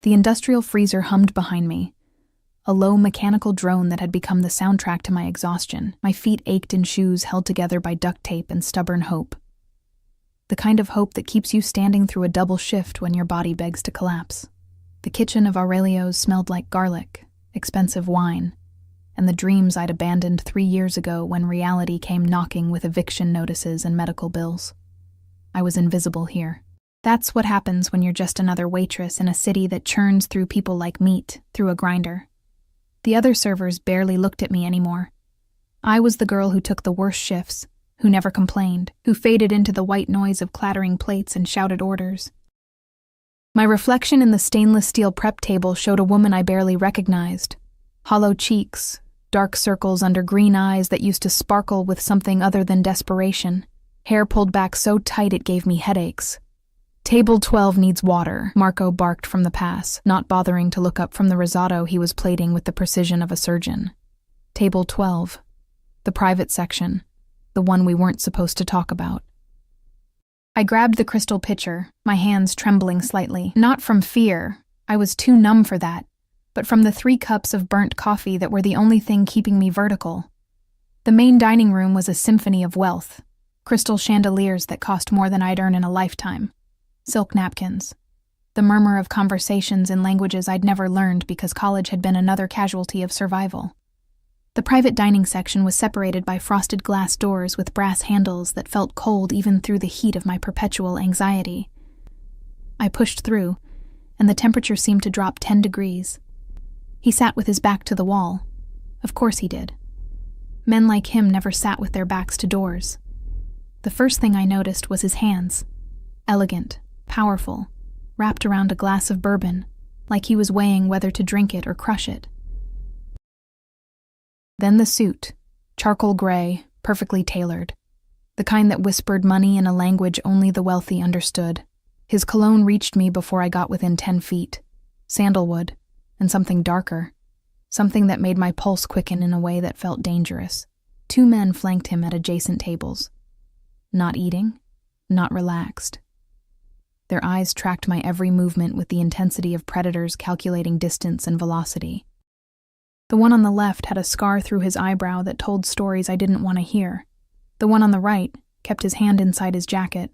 The industrial freezer hummed behind me, a low mechanical drone that had become the soundtrack to my exhaustion. My feet ached in shoes held together by duct tape and stubborn hope. The kind of hope that keeps you standing through a double shift when your body begs to collapse. The kitchen of Aurelio's smelled like garlic, expensive wine, and the dreams I'd abandoned 3 years ago when reality came knocking with eviction notices and medical bills. I was invisible here. That's what happens when you're just another waitress in a city that churns through people like meat through a grinder. The other servers barely looked at me anymore. I was the girl who took the worst shifts, who never complained, who faded into the white noise of clattering plates and shouted orders. My reflection in the stainless steel prep table showed a woman I barely recognized. Hollow cheeks, dark circles under green eyes that used to sparkle with something other than desperation, hair pulled back so tight it gave me headaches. "Table 12 needs water," Marco barked from the pass, not bothering to look up from the risotto he was plating with the precision of a surgeon. Table 12. The private section. The one we weren't supposed to talk about. I grabbed the crystal pitcher, my hands trembling slightly. Not from fear, I was too numb for that, but from the 3 cups of burnt coffee that were the only thing keeping me vertical. The main dining room was a symphony of wealth. Crystal chandeliers that cost more than I'd earn in a lifetime. Silk napkins. The murmur of conversations in languages I'd never learned because college had been another casualty of survival. The private dining section was separated by frosted glass doors with brass handles that felt cold even through the heat of my perpetual anxiety. I pushed through, and the temperature seemed to drop 10 degrees. He sat with his back to the wall. Of course he did. Men like him never sat with their backs to doors. The first thing I noticed was his hands. Elegant, powerful, wrapped around a glass of bourbon, like he was weighing whether to drink it or crush it. Then the suit, charcoal gray, perfectly tailored. The kind that whispered money in a language only the wealthy understood. His cologne reached me before I got within 10 feet. Sandalwood, and something darker. Something that made my pulse quicken in a way that felt dangerous. 2 men flanked him at adjacent tables. Not eating, not relaxed. Their eyes tracked my every movement with the intensity of predators calculating distance and velocity. The one on the left had a scar through his eyebrow that told stories I didn't want to hear. The one on the right kept his hand inside his jacket,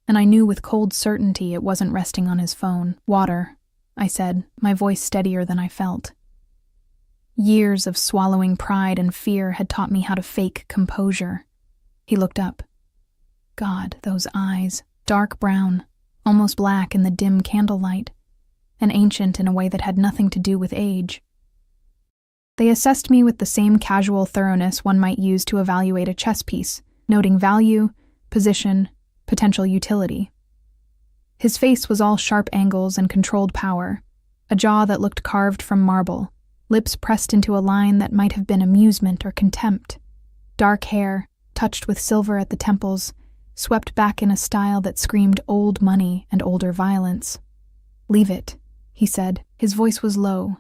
and I knew with cold certainty it wasn't resting on his phone. "Water," I said, my voice steadier than I felt. Years of swallowing pride and fear had taught me how to fake composure. He looked up. God, those eyes, dark brown, almost black in the dim candlelight, and ancient in a way that had nothing to do with age. They assessed me with the same casual thoroughness one might use to evaluate a chess piece, noting value, position, potential utility. His face was all sharp angles and controlled power, a jaw that looked carved from marble, lips pressed into a line that might have been amusement or contempt. Dark hair, touched with silver at the temples, swept back in a style that screamed old money and older violence. "Leave it," he said. His voice was low,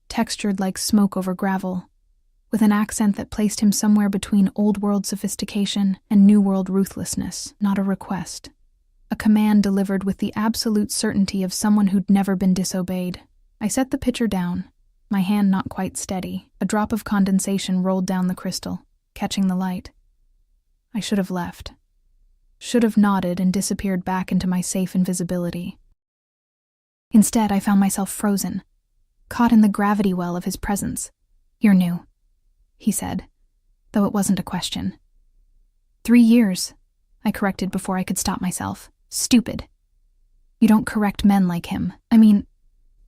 textured like smoke over gravel, with an accent that placed him somewhere between old-world sophistication and new-world ruthlessness. Not a request. A command delivered with the absolute certainty of someone who'd never been disobeyed. I set the pitcher down, my hand not quite steady. A drop of condensation rolled down the crystal, catching the light. I should have left. Should have nodded and disappeared back into my safe invisibility. Instead, I found myself frozen, caught in the gravity well of his presence. "You're new," he said, though it wasn't a question. 3 years, I corrected before I could stop myself. "Stupid. You don't correct men like him. I mean,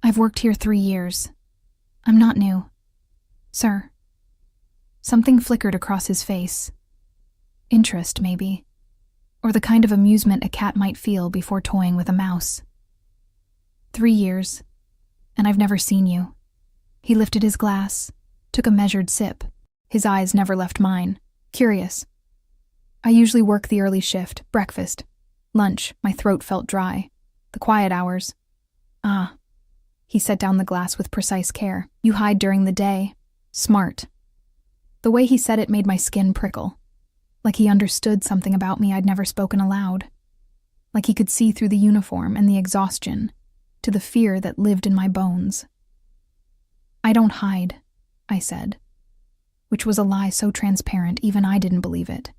I've worked here 3 years. I'm not new. Sir." Something flickered across his face. Interest, maybe. Or the kind of amusement a cat might feel before toying with a mouse. 3 years. And I've never seen you." He lifted his glass, took a measured sip. His eyes never left mine, curious. "I usually work the early shift, breakfast. Lunch, my throat felt dry. The quiet hours." "Ah." He set down the glass with precise care. "You hide during the day. Smart." The way he said it made my skin prickle. Like he understood something about me I'd never spoken aloud. Like he could see through the uniform and the exhaustion. to the fear that lived in my bones. "I don't hide," I said, which was a lie so transparent even I didn't believe it.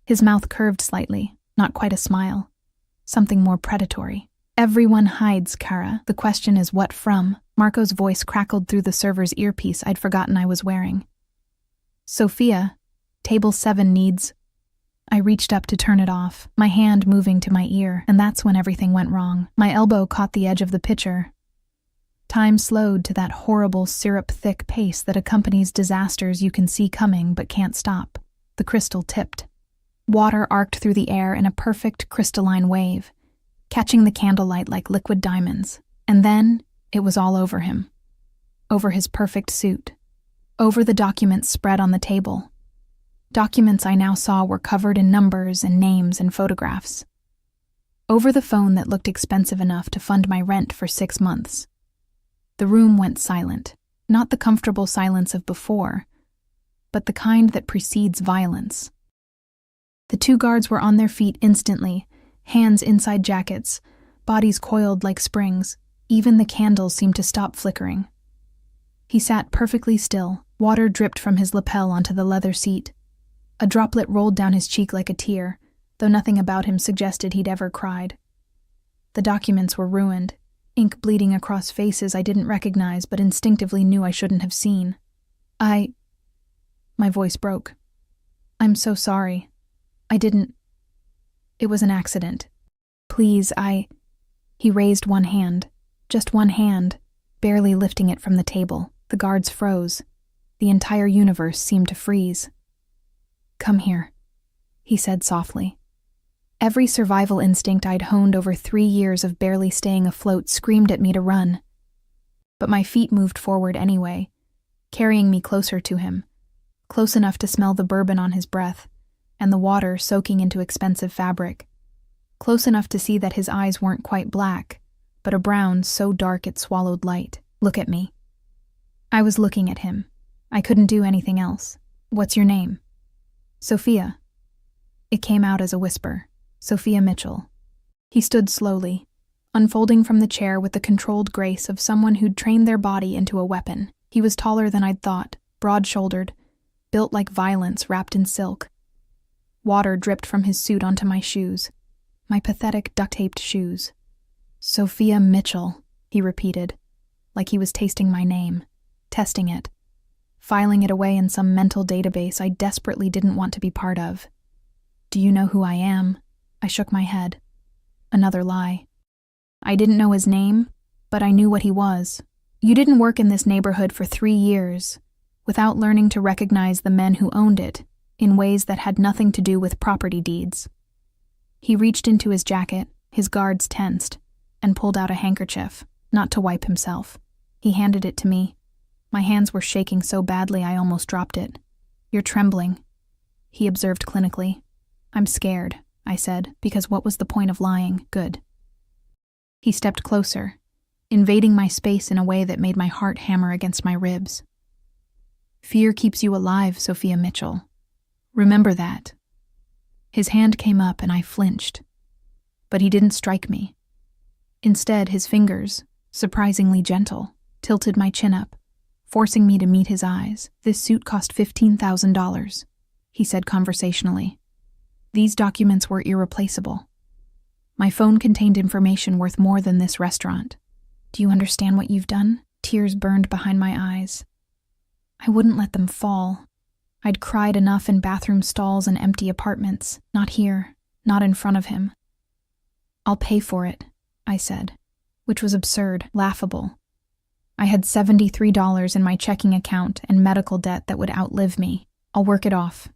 His mouth curved slightly, not quite a smile, something more predatory. "Everyone hides, Kara. The question is what from?" Marco's voice crackled through the server's earpiece I'd forgotten I was wearing. "Sophia, table 7 needs..." I reached up to turn it off, my hand moving to my ear, and that's when everything went wrong. My elbow caught the edge of the pitcher. Time slowed to that horrible syrup-thick pace that accompanies disasters you can see coming but can't stop. The crystal tipped. Water arced through the air in a perfect crystalline wave, catching the candlelight like liquid diamonds. And then it was all over him. Over his perfect suit. Over the documents spread on the table. Documents I now saw were covered in numbers and names and photographs. Over the phone that looked expensive enough to fund my rent for 6 months. The room went silent, not the comfortable silence of before, but the kind that precedes violence. The 2 guards were on their feet instantly, hands inside jackets, bodies coiled like springs. Even the candles seemed to stop flickering. He sat perfectly still. Water dripped from his lapel onto the leather seat. A droplet rolled down his cheek like a tear, though nothing about him suggested he'd ever cried. The documents were ruined, ink bleeding across faces I didn't recognize but instinctively knew I shouldn't have seen. My voice broke. "I'm so sorry. I didn't... It was an accident. Please, He raised one hand, just one hand, barely lifting it from the table. The guards froze. The entire universe seemed to freeze. "Come here," he said softly. Every survival instinct I'd honed over 3 years of barely staying afloat screamed at me to run. But my feet moved forward anyway, carrying me closer to him, close enough to smell the bourbon on his breath and the water soaking into expensive fabric, close enough to see that his eyes weren't quite black, but a brown so dark it swallowed light. "Look at me." I was looking at him. I couldn't do anything else. "What's your name?" "Sophia." It came out as a whisper. "Sophia Mitchell." He stood slowly, unfolding from the chair with the controlled grace of someone who'd trained their body into a weapon. He was taller than I'd thought, broad-shouldered, built like violence wrapped in silk. Water dripped from his suit onto my shoes, my pathetic duct-taped shoes. "Sophia Mitchell," he repeated, like he was tasting my name, testing it, filing it away in some mental database I desperately didn't want to be part of. "Do you know who I am?" I shook my head. Another lie. I didn't know his name, but I knew what he was. "You didn't work in this neighborhood for 3 years, without learning to recognize the men who owned it, in ways that had nothing to do with property deeds." He reached into his jacket, his guards tensed, and pulled out a handkerchief, not to wipe himself. He handed it to me. My hands were shaking so badly I almost dropped it. "You're trembling," he observed clinically. "I'm scared," I said, because what was the point of lying? Good. He stepped closer, invading my space in a way that made my heart hammer against my ribs. "Fear keeps you alive, Sophia Mitchell. Remember that." His hand came up and I flinched. But he didn't strike me. Instead, his fingers, surprisingly gentle, tilted my chin up, forcing me to meet his eyes. "This suit cost $15,000, he said conversationally. "These documents were irreplaceable. My phone contained information worth more than this restaurant. Do you understand what you've done?" Tears burned behind my eyes. I wouldn't let them fall. I'd cried enough in bathroom stalls and empty apartments. Not here, not in front of him. "I'll pay for it," I said, which was absurd, laughable. I had $73 in my checking account and medical debt that would outlive me. "I'll work it off.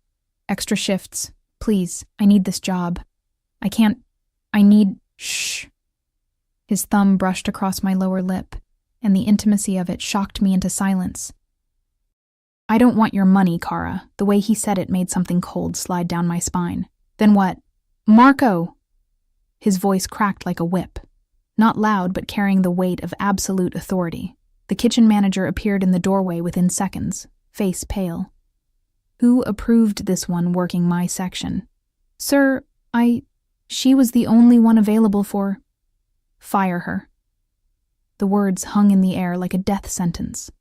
Extra shifts. Please, I need this job. I need..." "Shh." His thumb brushed across my lower lip, and the intimacy of it shocked me into silence. "I don't want your money, Kara." The way he said it made something cold slide down my spine. "Then what?" "Marco!" His voice cracked like a whip. Not loud, but carrying the weight of absolute authority. The kitchen manager appeared in the doorway within seconds, face pale. "Who approved this one working my section?" "Sir, she was the only one available for..." "Fire her." The words hung in the air like a death sentence.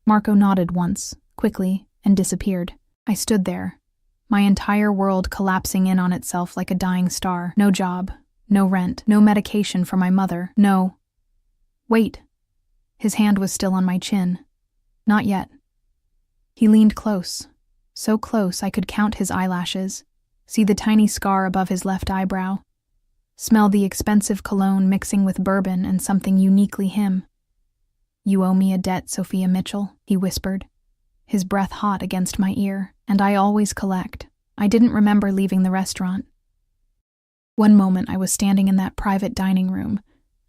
Marco nodded once, quickly, and disappeared. I stood there, my entire world collapsing in on itself like a dying star. No job, no rent, no medication for my mother, no. Wait. His hand was still on my chin. Not yet. He leaned close, so close I could count his eyelashes, see the tiny scar above his left eyebrow, smell the expensive cologne mixing with bourbon and something uniquely him. "You owe me a debt, Sophia Mitchell," he whispered, his breath hot against my ear, "and I always collect." I didn't remember leaving the restaurant. One moment I was standing in that private dining room,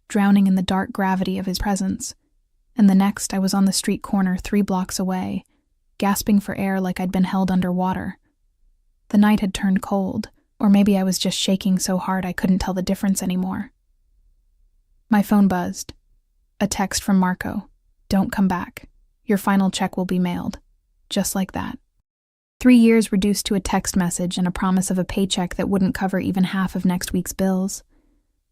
drowning in the dark gravity of his presence, and the next I was on the street corner 3 blocks away, gasping for air like I'd been held underwater. The night had turned cold, or maybe I was just shaking so hard I couldn't tell the difference anymore. My phone buzzed. A text from Marco. "Don't come back. Your final check will be mailed." Just like that. 3 years reduced to a text message and a promise of a paycheck that wouldn't cover even half of next week's bills.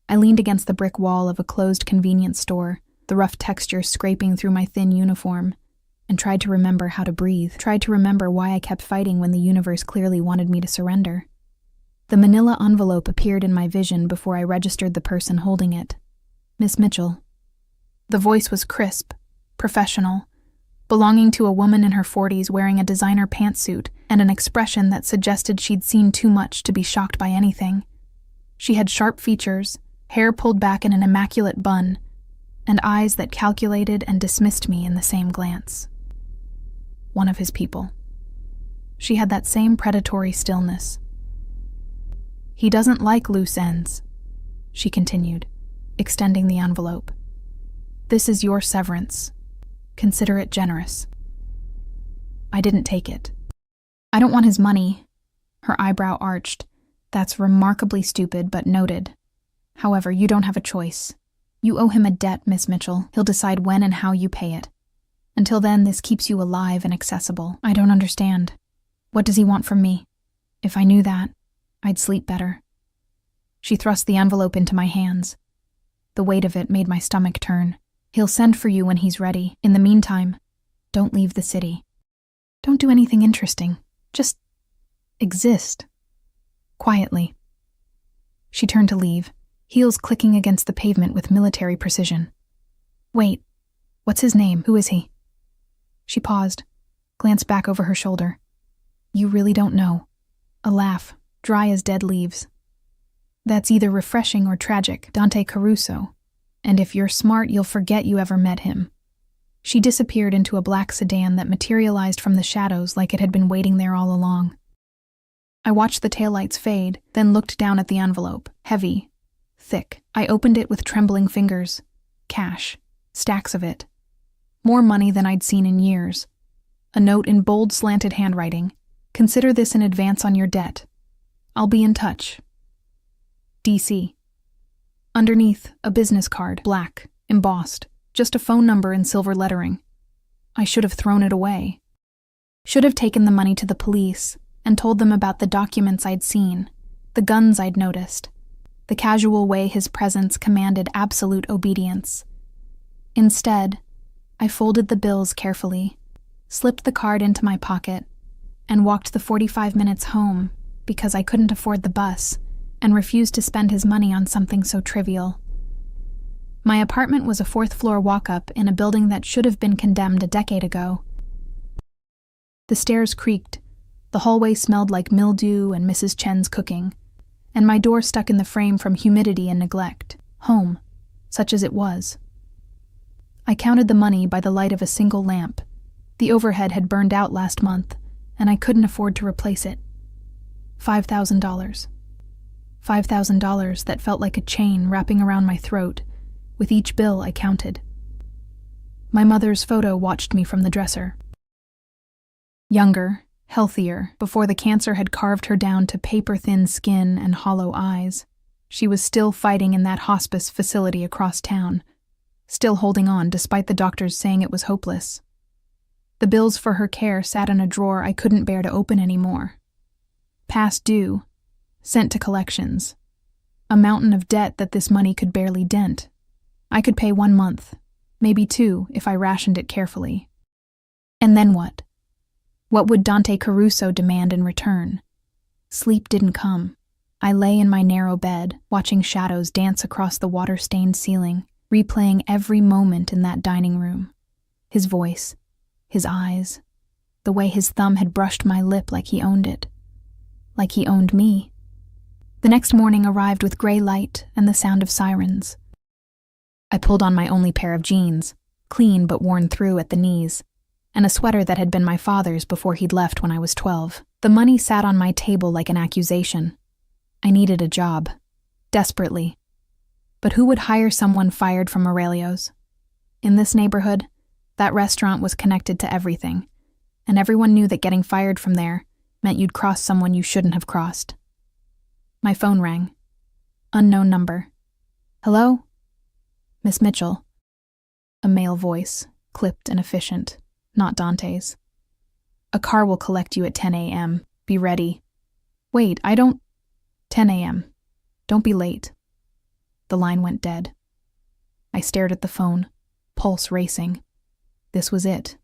I leaned against the brick wall of a closed convenience store, the rough texture scraping through my thin uniform, and tried to remember how to breathe, tried to remember why I kept fighting when the universe clearly wanted me to surrender. The manila envelope appeared in my vision before I registered the person holding it. "Miss Mitchell." The voice was crisp, professional, belonging to a woman in her 40s wearing a designer pantsuit and an expression that suggested she'd seen too much to be shocked by anything. She had sharp features, hair pulled back in an immaculate bun, and eyes that calculated and dismissed me in the same glance. One of his people. She had that same predatory stillness. "He doesn't like loose ends," she continued, extending the envelope. "This is your severance. Consider it generous." I didn't take it. "I don't want his money." Her eyebrow arched. "That's remarkably stupid, but noted. However, you don't have a choice. You owe him a debt, Miss Mitchell. He'll decide when and how you pay it. Until then, this keeps you alive and accessible." "I don't understand. What does he want from me? If I knew that, I'd sleep better." She thrust the envelope into my hands. The weight of it made my stomach turn. "He'll send for you when he's ready. In the meantime, don't leave the city. Don't do anything interesting. Just exist. Quietly." She turned to leave, heels clicking against the pavement with military precision. "Wait, what's his name? Who is he?" She paused, glanced back over her shoulder. "You really don't know." A laugh, dry as dead leaves. "That's either refreshing or tragic, Dante Caruso. And if you're smart, you'll forget you ever met him." She disappeared into a black sedan that materialized from the shadows like it had been waiting there all along. I watched the taillights fade, then looked down at the envelope, heavy, thick. I opened it with trembling fingers. Cash. Stacks of it. More money than I'd seen in years. A note in bold, slanted handwriting. "Consider this an advance on your debt. I'll be in touch. DC." Underneath, a business card, black, embossed, just a phone number in silver lettering. I should have thrown it away. Should have taken the money to the police and told them about the documents I'd seen, the guns I'd noticed, the casual way his presence commanded absolute obedience. Instead, I folded the bills carefully, slipped the card into my pocket, and walked the 45 minutes home because I couldn't afford the bus and refused to spend his money on something so trivial. My apartment was a 4th-floor walk-up in a building that should have been condemned a decade ago. The stairs creaked, the hallway smelled like mildew and Mrs. Chen's cooking, and my door stuck in the frame from humidity and neglect. Home, such as it was. I counted the money by the light of a single lamp. The overhead had burned out last month, and I couldn't afford to replace it. $5,000. $5,000 that felt like a chain wrapping around my throat. With each bill I counted. My mother's photo watched me from the dresser. Younger, healthier, before the cancer had carved her down to paper-thin skin and hollow eyes. She was still fighting in that hospice facility across town, still holding on despite the doctors saying it was hopeless. The bills for her care sat in a drawer I couldn't bear to open anymore. Past due, sent to collections. A mountain of debt that this money could barely dent. I could pay 1 month, maybe 2 if I rationed it carefully. And then what? What would Dante Caruso demand in return? Sleep didn't come. I lay in my narrow bed, watching shadows dance across the water-stained ceiling, replaying every moment in that dining room. His voice, his eyes, the way his thumb had brushed my lip like he owned it. Like he owned me. The next morning arrived with gray light and the sound of sirens. I pulled on my only pair of jeans, clean but worn through at the knees, and a sweater that had been my father's before he'd left when I was 12. The money sat on my table like an accusation. I needed a job. Desperately. But who would hire someone fired from Aurelio's? In this neighborhood, that restaurant was connected to everything, and everyone knew that getting fired from there meant you'd cross someone you shouldn't have crossed. My phone rang. Unknown number. Hello? Miss Mitchell. A male voice, clipped and efficient, not Dante's. A car will collect you at 10 a.m. Be ready. Wait, 10 a.m. Don't be late. The line went dead. I stared at the phone, pulse racing. This was it.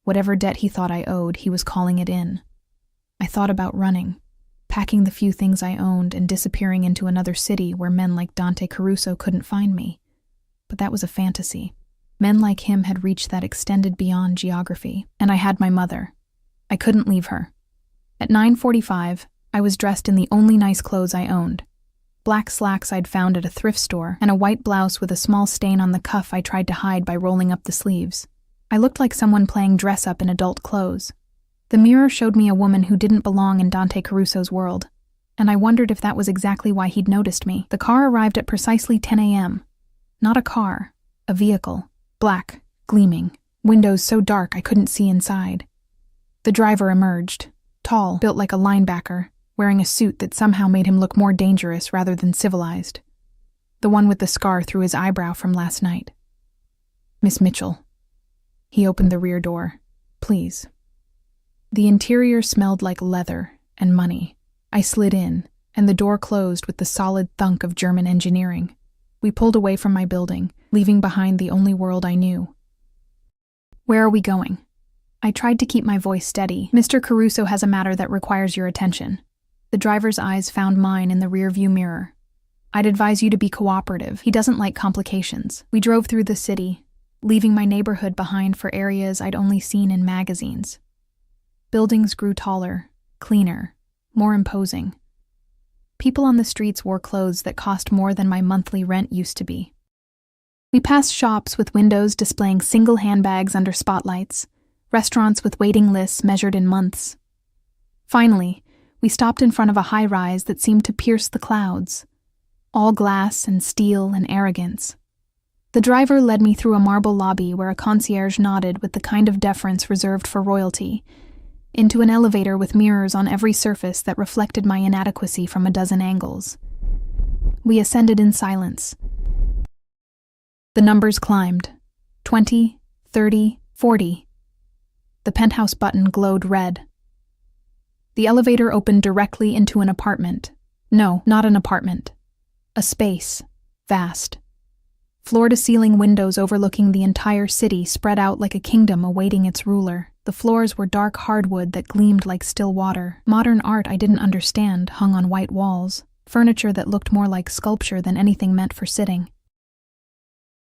Whatever debt he thought I owed, he was calling it in. I thought about running, packing the few things I owned and disappearing into another city where men like Dante Caruso couldn't find me. But that was a fantasy. Men like him had reached that extended beyond geography, and I had my mother. I couldn't leave her. At 9:45, I was dressed in the only nice clothes I owned. Black slacks I'd found at a thrift store, and a white blouse with a small stain on the cuff I tried to hide by rolling up the sleeves. I looked like someone playing dress-up in adult clothes. The mirror showed me a woman who didn't belong in Dante Caruso's world, and I wondered if that was exactly why he'd noticed me. The car arrived at precisely 10 a.m. Not a car, a vehicle. Black, gleaming, windows so dark I couldn't see inside. The driver emerged, tall, built like a linebacker, wearing a suit that somehow made him look more dangerous rather than civilized. The one with the scar through his eyebrow from last night. Miss Mitchell. He opened the rear door. Please. The interior smelled like leather and money. I slid in, and the door closed with the solid thunk of German engineering. We pulled away from my building, leaving behind the only world I knew. Where are we going? I tried to keep my voice steady. Mr. Caruso has a matter that requires your attention. The driver's eyes found mine in the rearview mirror. I'd advise you to be cooperative. He doesn't like complications. We drove through the city, leaving my neighborhood behind for areas I'd only seen in magazines. Buildings grew taller, cleaner, more imposing. People on the streets wore clothes that cost more than my monthly rent used to be. We passed shops with windows displaying single handbags under spotlights, restaurants with waiting lists measured in months. Finally, we stopped in front of a high-rise that seemed to pierce the clouds, all glass and steel and arrogance. The driver led me through a marble lobby where a concierge nodded with the kind of deference reserved for royalty, into an elevator with mirrors on every surface that reflected my inadequacy from a dozen angles. We ascended in silence. The numbers climbed. 20, 30, 40. The penthouse button glowed red. The elevator opened directly into an apartment. No, not an apartment. A space. Vast. Floor-to-ceiling windows overlooking the entire city spread out like a kingdom awaiting its ruler. The floors were dark hardwood that gleamed like still water. Modern art I didn't understand hung on white walls, furniture that looked more like sculpture than anything meant for sitting.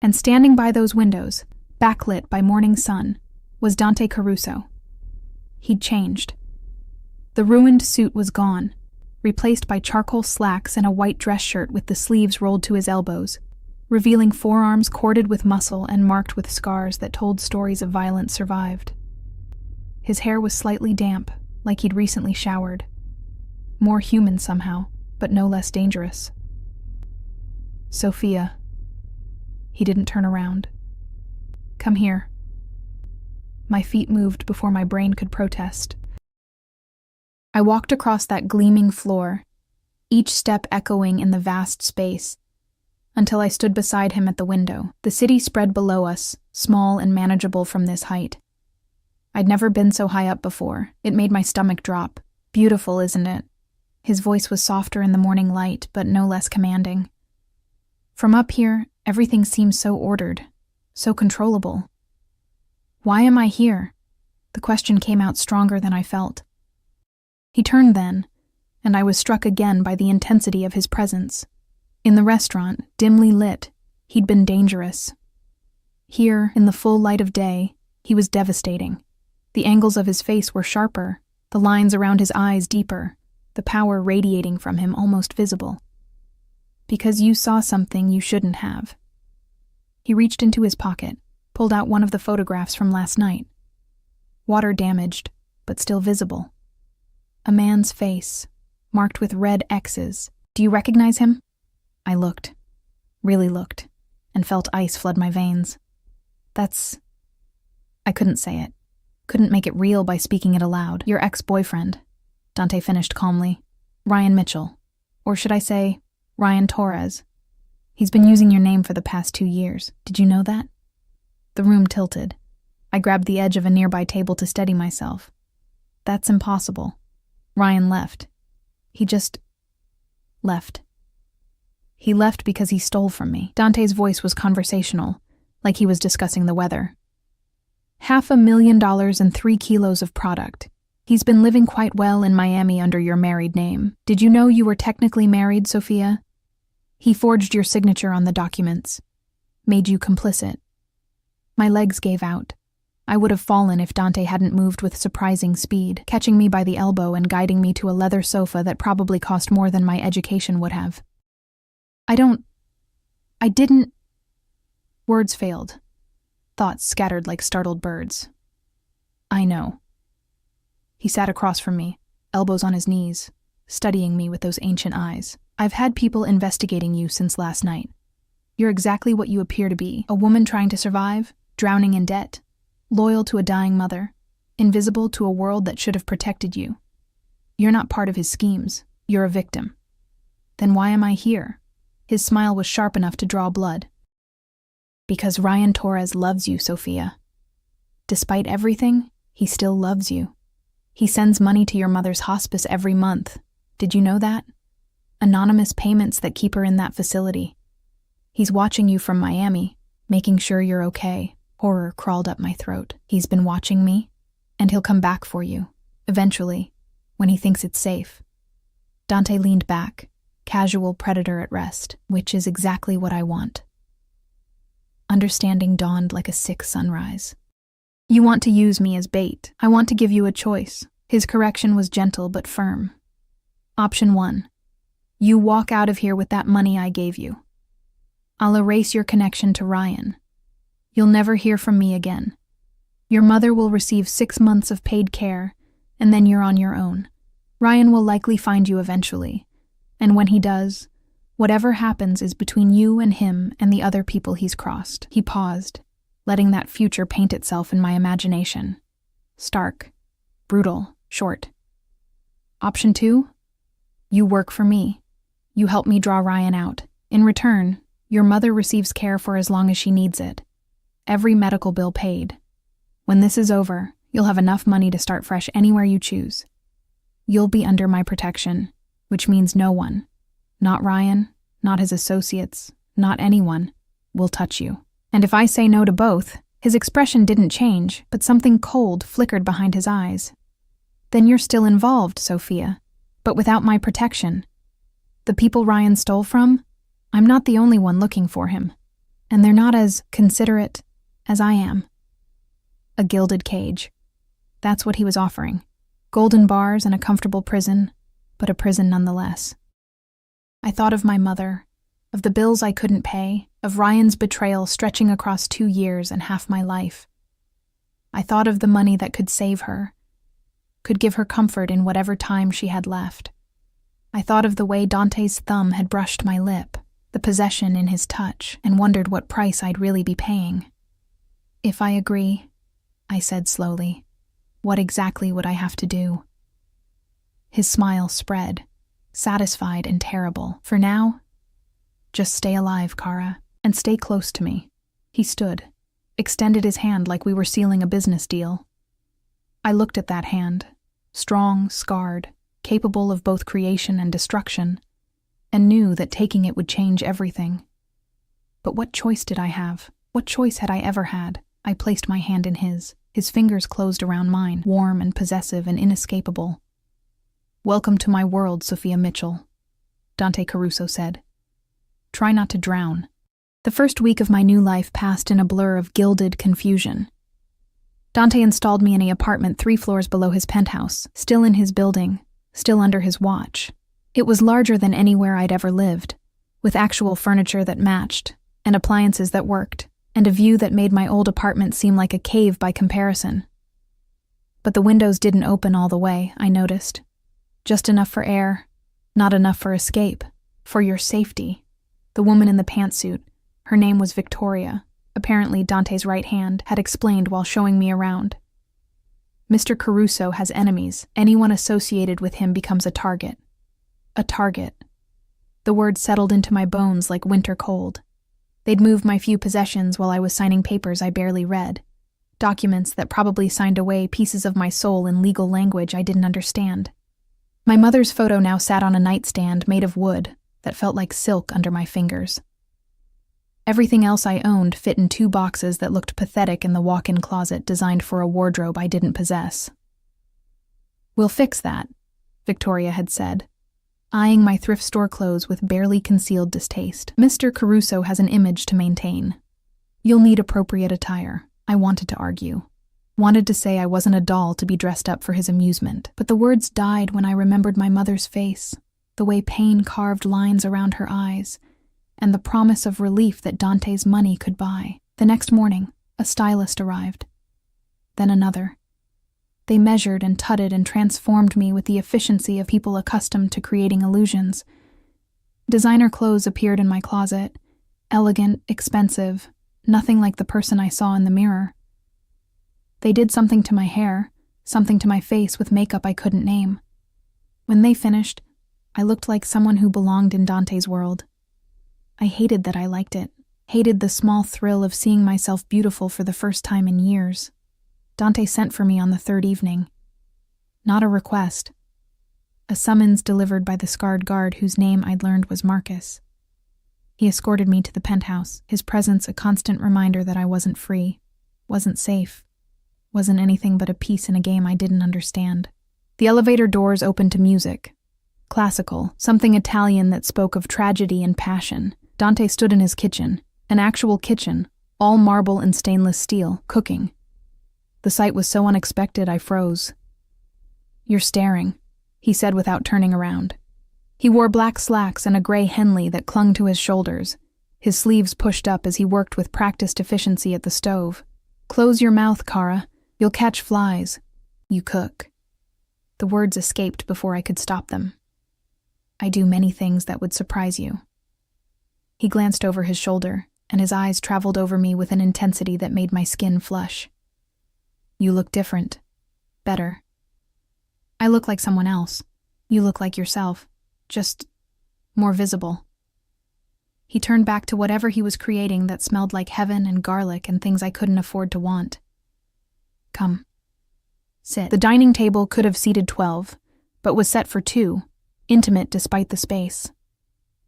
And standing by those windows, backlit by morning sun, was Dante Caruso. He'd changed. The ruined suit was gone, replaced by charcoal slacks and a white dress shirt with the sleeves rolled to his elbows, revealing forearms corded with muscle and marked with scars that told stories of violence survived. His hair was slightly damp, like he'd recently showered. More human somehow, but no less dangerous. Sophia. He didn't turn around. Come here. My feet moved before my brain could protest. I walked across that gleaming floor, each step echoing in the vast space, until I stood beside him at the window. The city spread below us, small and manageable from this height. I'd never been so high up before. It made my stomach drop. Beautiful, isn't it? His voice was softer in the morning light, but no less commanding. From up here, everything seemed so ordered, So controllable. Why am I here? The question came out stronger than I felt. He turned then, and I was struck again by the intensity of his presence. In the restaurant, dimly lit, he'd been dangerous. Here, in the full light of day, he was devastating. The angles of his face were sharper, the lines around his eyes deeper, the power radiating from him almost visible. Because you saw something you shouldn't have. He reached into his pocket, pulled out one of the photographs from last night. Water damaged, but still visible. A man's face, marked with red X's. Do you recognize him? I looked, really looked, and felt ice flood my veins. I couldn't say it. Couldn't make it real by speaking it aloud. Your ex-boyfriend, Dante finished calmly. Ryan Mitchell. Or should I say, Ryan Torres. He's been using your name for the past 2 years. Did you know that? The room tilted. I grabbed the edge of a nearby table to steady myself. That's impossible. Ryan left. He just left. He left because he stole from me. Dante's voice was conversational, like he was discussing the weather. $500,000 and 3 kilos of product. He's been living quite well in Miami under your married name. Did you know you were technically married, Sophia? He forged your signature on the documents. Made you complicit. My legs gave out. I would have fallen if Dante hadn't moved with surprising speed, catching me by the elbow and guiding me to a leather sofa that probably cost more than my education would have. I didn't... Words failed. Thoughts scattered like startled birds. I know. He sat across from me, elbows on his knees, studying me with those ancient eyes. I've had people investigating you since last night. You're exactly what you appear to be, a woman trying to survive, drowning in debt, loyal to a dying mother, invisible to a world that should have protected you. You're not part of his schemes. You're a victim. Then why am I here? His smile was sharp enough to draw blood. Because Ryan Torres loves you, Sophia. Despite everything, he still loves you. He sends money to your mother's hospice every month. Did you know that? Anonymous payments that keep her in that facility. He's watching you from Miami, making sure you're okay. Horror crawled up my throat. He's been watching me, and he'll come back for you, eventually, when he thinks it's safe. Dante leaned back, casual predator at rest, which is exactly what I want. Understanding dawned like a sick sunrise. You want to use me as bait. I want to give you a choice. His correction was gentle but firm. Option 1. You walk out of here with that money I gave you. I'll erase your connection to Ryan. You'll never hear from me again. Your mother will receive 6 months of paid care, and then you're on your own. Ryan will likely find you eventually, and when he does, whatever happens is between you and him and the other people he's crossed. He paused, letting that future paint itself in my imagination. Stark, brutal, short. Option 2? You work for me. You help me draw Ryan out. In return, your mother receives care for as long as she needs it. Every medical bill paid. When this is over, you'll have enough money to start fresh anywhere you choose. You'll be under my protection, which means no one, not Ryan, not his associates, not anyone, will touch you. And if I say no to both, his expression didn't change, but something cold flickered behind his eyes. Then you're still involved, Sophia, but without my protection. The people Ryan stole from, I'm not the only one looking for him, and they're not as considerate as I am. A gilded cage. That's what he was offering. Golden bars and a comfortable prison, but a prison nonetheless. I thought of my mother, of the bills I couldn't pay, of Ryan's betrayal stretching across 2 years and half my life. I thought of the money that could save her, could give her comfort in whatever time she had left. I thought of the way Dante's thumb had brushed my lip, the possession in his touch, and wondered what price I'd really be paying. If I agree, I said slowly, what exactly would I have to do? His smile spread, satisfied and terrible. For now, just stay alive, Kara, and stay close to me. He stood, extended his hand like we were sealing a business deal. I looked at that hand, strong, scarred, capable of both creation and destruction, and knew that taking it would change everything. But what choice did I have? What choice had I ever had? I placed my hand in his. His fingers closed around mine, warm and possessive and inescapable. "Welcome to my world, Sophia Mitchell," Dante Caruso said. "Try not to drown." The first week of my new life passed in a blur of gilded confusion. Dante installed me in an apartment 3 floors below his penthouse, still in his building, still under his watch. It was larger than anywhere I'd ever lived, with actual furniture that matched, and appliances that worked, and a view that made my old apartment seem like a cave by comparison. But the windows didn't open all the way, I noticed. Just enough for air, not enough for escape, for your safety. The woman in the pantsuit, her name was Victoria, apparently Dante's right hand, had explained while showing me around. "Mr. Caruso has enemies. Anyone associated with him becomes a target." A target. The word settled into my bones like winter cold. They'd moved my few possessions while I was signing papers I barely read. Documents that probably signed away pieces of my soul in legal language I didn't understand. My mother's photo now sat on a nightstand made of wood that felt like silk under my fingers. Everything else I owned fit in 2 boxes that looked pathetic in the walk-in closet designed for a wardrobe I didn't possess. "We'll fix that," Victoria had said, eyeing my thrift store clothes with barely concealed distaste. "Mr. Caruso has an image to maintain. You'll need appropriate attire." I wanted to argue. Wanted to say I wasn't a doll to be dressed up for his amusement, but the words died when I remembered my mother's face, the way pain carved lines around her eyes, and the promise of relief that Dante's money could buy. The next morning, a stylist arrived. Then another. They measured and tutted and transformed me with the efficiency of people accustomed to creating illusions. Designer clothes appeared in my closet, elegant, expensive, nothing like the person I saw in the mirror. They did something to my hair, something to my face with makeup I couldn't name. When they finished, I looked like someone who belonged in Dante's world. I hated that I liked it, hated the small thrill of seeing myself beautiful for the first time in years. Dante sent for me on the 3rd evening. Not a request. A summons delivered by the scarred guard whose name I'd learned was Marcus. He escorted me to the penthouse, his presence a constant reminder that I wasn't free, wasn't safe, wasn't anything but a piece in a game I didn't understand. The elevator doors opened to music. Classical, something Italian that spoke of tragedy and passion. Dante stood in his kitchen, an actual kitchen, all marble and stainless steel, cooking. The sight was so unexpected I froze. "You're staring," he said without turning around. He wore black slacks and a gray Henley that clung to his shoulders, his sleeves pushed up as he worked with practiced efficiency at the stove. "Close your mouth, Kara. You'll catch flies. You cook." The words escaped before I could stop them. "I do many things that would surprise you." He glanced over his shoulder, and his eyes traveled over me with an intensity that made my skin flush. "You look different. Better." "I look like someone else. You look like yourself. Just more visible." He turned back to whatever he was creating that smelled like heaven and garlic and things I couldn't afford to want. "Come. Sit." The dining table could have seated 12, but was set for 2, intimate despite the space.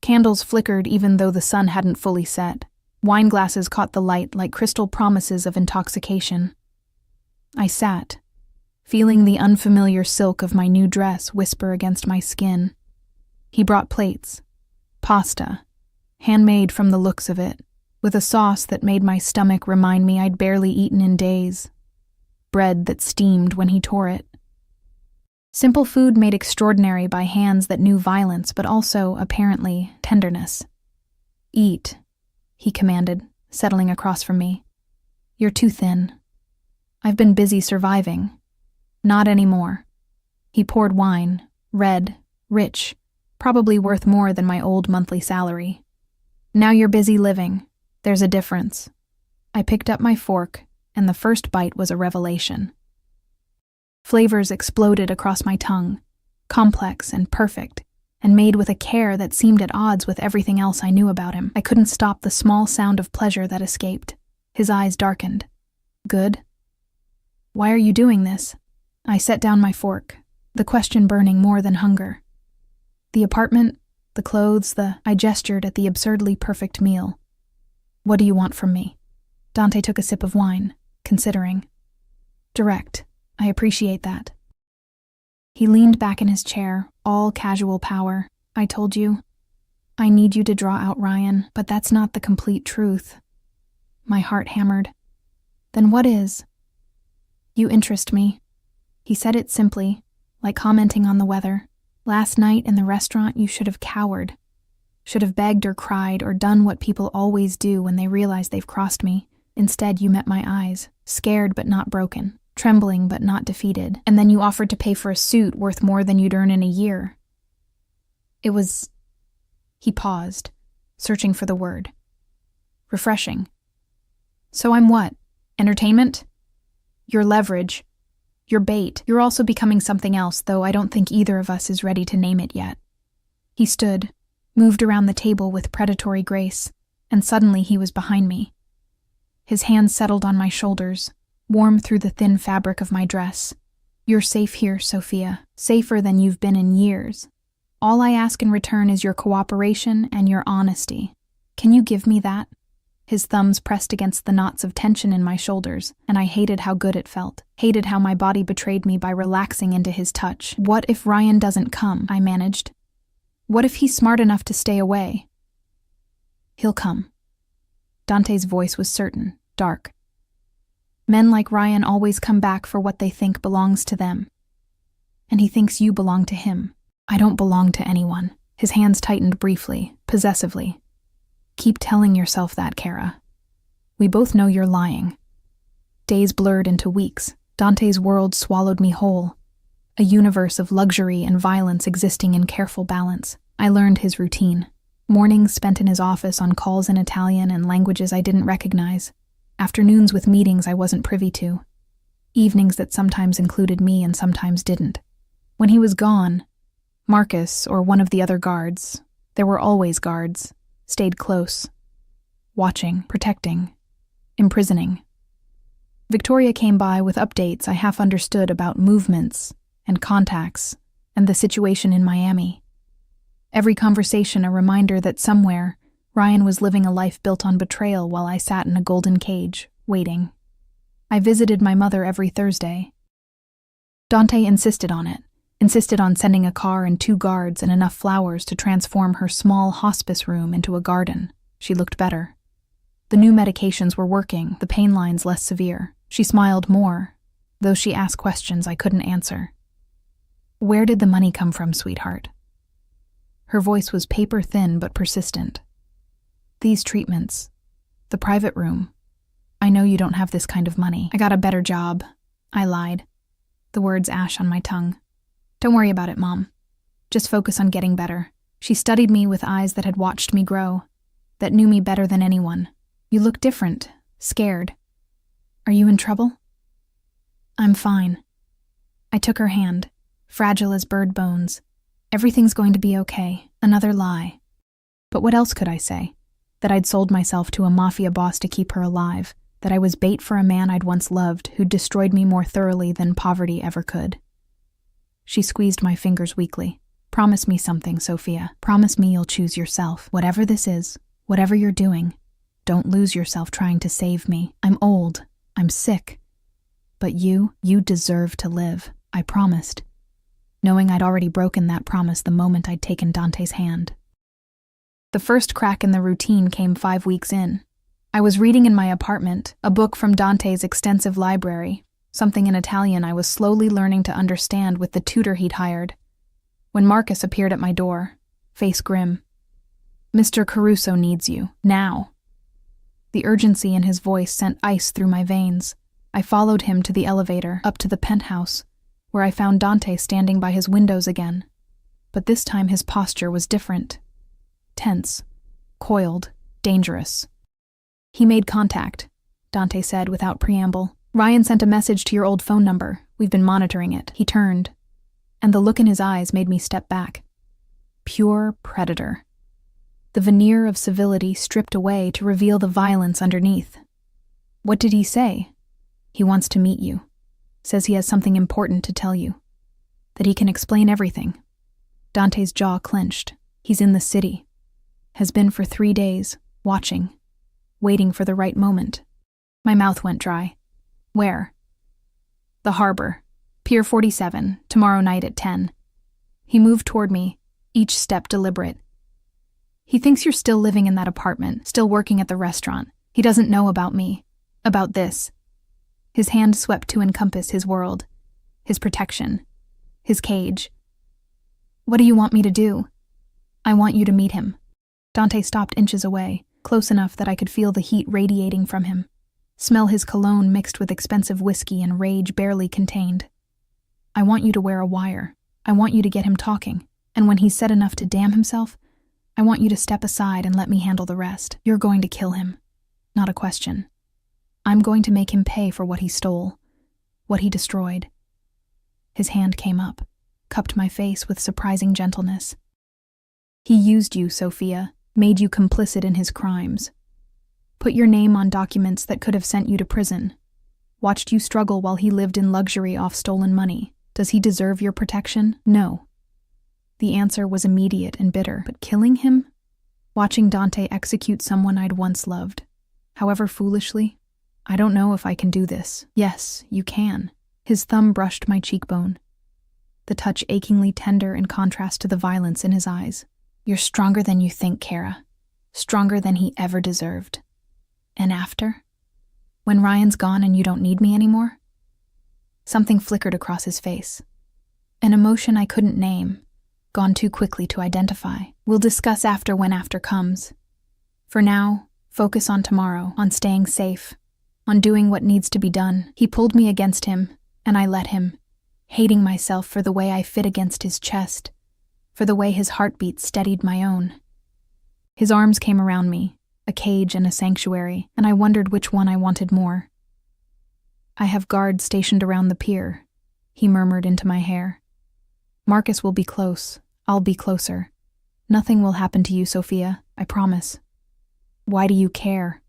Candles flickered even though the sun hadn't fully set. Wine glasses caught the light like crystal promises of intoxication. I sat, feeling the unfamiliar silk of my new dress whisper against my skin. He brought plates. Pasta, handmade from the looks of it, with a sauce that made my stomach remind me I'd barely eaten in days. Bread that steamed when he tore it. Simple food made extraordinary by hands that knew violence but also, apparently, tenderness. "Eat," he commanded, settling across from me. "You're too thin." "I've been busy surviving." "Not anymore." He poured wine, red, rich, probably worth more than my old monthly salary. "Now you're busy living. There's a difference." I picked up my fork, and the first bite was a revelation. Flavors exploded across my tongue, complex and perfect, and made with a care that seemed at odds with everything else I knew about him. I couldn't stop the small sound of pleasure that escaped. His eyes darkened. "Good?" "Why are you doing this?" I set down my fork, the question burning more than hunger. The apartment, the clothes, I gestured at the absurdly perfect meal. "What do you want from me?" Dante took a sip of wine, considering. Direct. I appreciate that. He leaned back in his chair, all casual power. I told you. I need you to draw out Ryan, but that's not the complete truth. My heart hammered. Then what is? You interest me. He said it simply, like commenting on the weather. Last night in the restaurant you should have cowered. Should have begged or cried or done what people always do when they realize they've crossed me. Instead, you met my eyes, scared but not broken, trembling but not defeated, and then you offered to pay for a suit worth more than you'd earn in a year. It was... He paused, searching for the word. Refreshing. So I'm what? Entertainment? Your leverage. Your bait. You're also becoming something else, though I don't think either of us is ready to name it yet. He stood, moved around the table with predatory grace, and suddenly he was behind me. His hands settled on my shoulders, warm through the thin fabric of my dress. You're safe here, Sophia, safer than you've been in years. All I ask in return is your cooperation and your honesty. Can you give me that? His thumbs pressed against the knots of tension in my shoulders, and I hated how good it felt, hated how my body betrayed me by relaxing into his touch. What if Ryan doesn't come? I managed. What if he's smart enough to stay away? He'll come. Dante's voice was certain, dark. Men like Ryan always come back for what they think belongs to them. And he thinks you belong to him. I don't belong to anyone. His hands tightened briefly, possessively. Keep telling yourself that, Kara. We both know you're lying. Days blurred into weeks. Dante's world swallowed me whole. A universe of luxury and violence existing in careful balance. I learned his routine. Mornings spent in his office on calls in Italian and languages I didn't recognize. Afternoons with meetings I wasn't privy to. Evenings that sometimes included me and sometimes didn't. When he was gone, Marcus, or one of the other guards, there were always guards, stayed close. Watching, protecting, imprisoning. Victoria came by with updates I half understood about movements and contacts and the situation in Miami. Every conversation a reminder that somewhere, Ryan was living a life built on betrayal while I sat in a golden cage, waiting. I visited my mother every Thursday. Dante insisted on it. Insisted on sending a car and 2 guards and enough flowers to transform her small hospice room into a garden. She looked better. The new medications were working, the pain lines less severe. She smiled more, though she asked questions I couldn't answer. Where did the money come from, sweetheart? Her voice was paper-thin but persistent. These treatments. The private room. I know you don't have this kind of money. I got a better job. I lied. The words ash on my tongue. Don't worry about it, Mom. Just focus on getting better. She studied me with eyes that had watched me grow, that knew me better than anyone. You look different, scared. Are you in trouble? I'm fine. I took her hand, fragile as bird bones. Everything's going to be okay. Another lie. But what else could I say? That I'd sold myself to a mafia boss to keep her alive, that I was bait for a man I'd once loved who'd destroyed me more thoroughly than poverty ever could. She squeezed my fingers weakly. Promise me something, Sophia. Promise me you'll choose yourself. Whatever this is, whatever you're doing, don't lose yourself trying to save me. I'm old. I'm sick. But you deserve to live. I promised. Knowing I'd already broken that promise the moment I'd taken Dante's hand. The first crack in the routine came 5 weeks in. I was reading in my apartment, a book from Dante's extensive library, something in Italian I was slowly learning to understand with the tutor he'd hired, when Marcus appeared at my door, face grim. Mr. Caruso needs you, now. The urgency in his voice sent ice through my veins. I followed him to the elevator, up to the penthouse, where I found Dante standing by his windows again. But this time his posture was different. Tense, coiled, dangerous. He made contact, Dante said without preamble. Ryan sent a message to your old phone number. We've been monitoring it. He turned, and the look in his eyes made me step back. Pure predator. The veneer of civility stripped away to reveal the violence underneath. What did he say? He wants to meet you. Says he has something important to tell you. That he can explain everything. Dante's jaw clenched. He's in the city. Has been for 3 days, watching. Waiting for the right moment. My mouth went dry. Where? The harbor. Pier 47, tomorrow night at 10. He moved toward me, each step deliberate. He thinks you're still living in that apartment, still working at the restaurant. He doesn't know about me, about this. His hand swept to encompass his world, his protection, his cage. What do you want me to do? I want you to meet him. Dante stopped inches away, close enough that I could feel the heat radiating from him, smell his cologne mixed with expensive whiskey and rage barely contained. I want you to wear a wire. I want you to get him talking, and when he's said enough to damn himself, I want you to step aside and let me handle the rest. You're going to kill him. Not a question. I'm going to make him pay for what he stole, what he destroyed. His hand came up, cupped my face with surprising gentleness. He used you, Sophia, made you complicit in his crimes. Put your name on documents that could have sent you to prison. Watched you struggle while he lived in luxury off stolen money. Does he deserve your protection? No. The answer was immediate and bitter, but killing him? Watching Dante execute someone I'd once loved, however foolishly? I don't know if I can do this. Yes, you can. His thumb brushed my cheekbone, the touch achingly tender in contrast to the violence in his eyes. You're stronger than you think, Kara. Stronger than he ever deserved. And after? When Ryan's gone and you don't need me anymore? Something flickered across his face. An emotion I couldn't name, gone too quickly to identify. We'll discuss after when after comes. For now, focus on tomorrow, on staying safe, on doing what needs to be done. He pulled me against him, and I let him, hating myself for the way I fit against his chest, for the way his heartbeat steadied my own. His arms came around me, a cage and a sanctuary, and I wondered which one I wanted more. I have guards stationed around the pier, he murmured into my hair. Marcus will be close. I'll be closer. Nothing will happen to you, Sophia, I promise. Why do you care?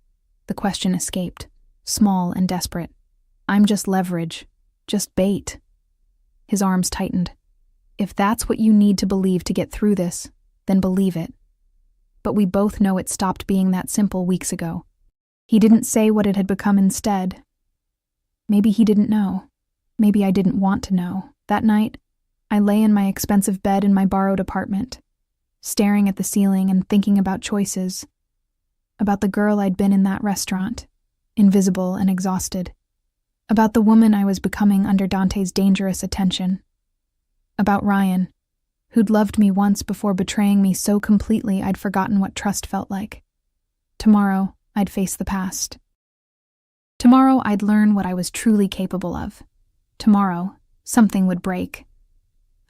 The question escaped, small and desperate. I'm just leverage, just bait. His arms tightened. If that's what you need to believe to get through this, then believe it. But we both know it stopped being that simple weeks ago. He didn't say what it had become instead. Maybe he didn't know. Maybe I didn't want to know. That night, I lay in my expensive bed in my borrowed apartment, staring at the ceiling and thinking about choices, about the girl I'd been in that restaurant, invisible and exhausted, about the woman I was becoming under Dante's dangerous attention, about Ryan, who'd loved me once before betraying me so completely I'd forgotten what trust felt like. Tomorrow, I'd face the past. Tomorrow, I'd learn what I was truly capable of. Tomorrow, something would break.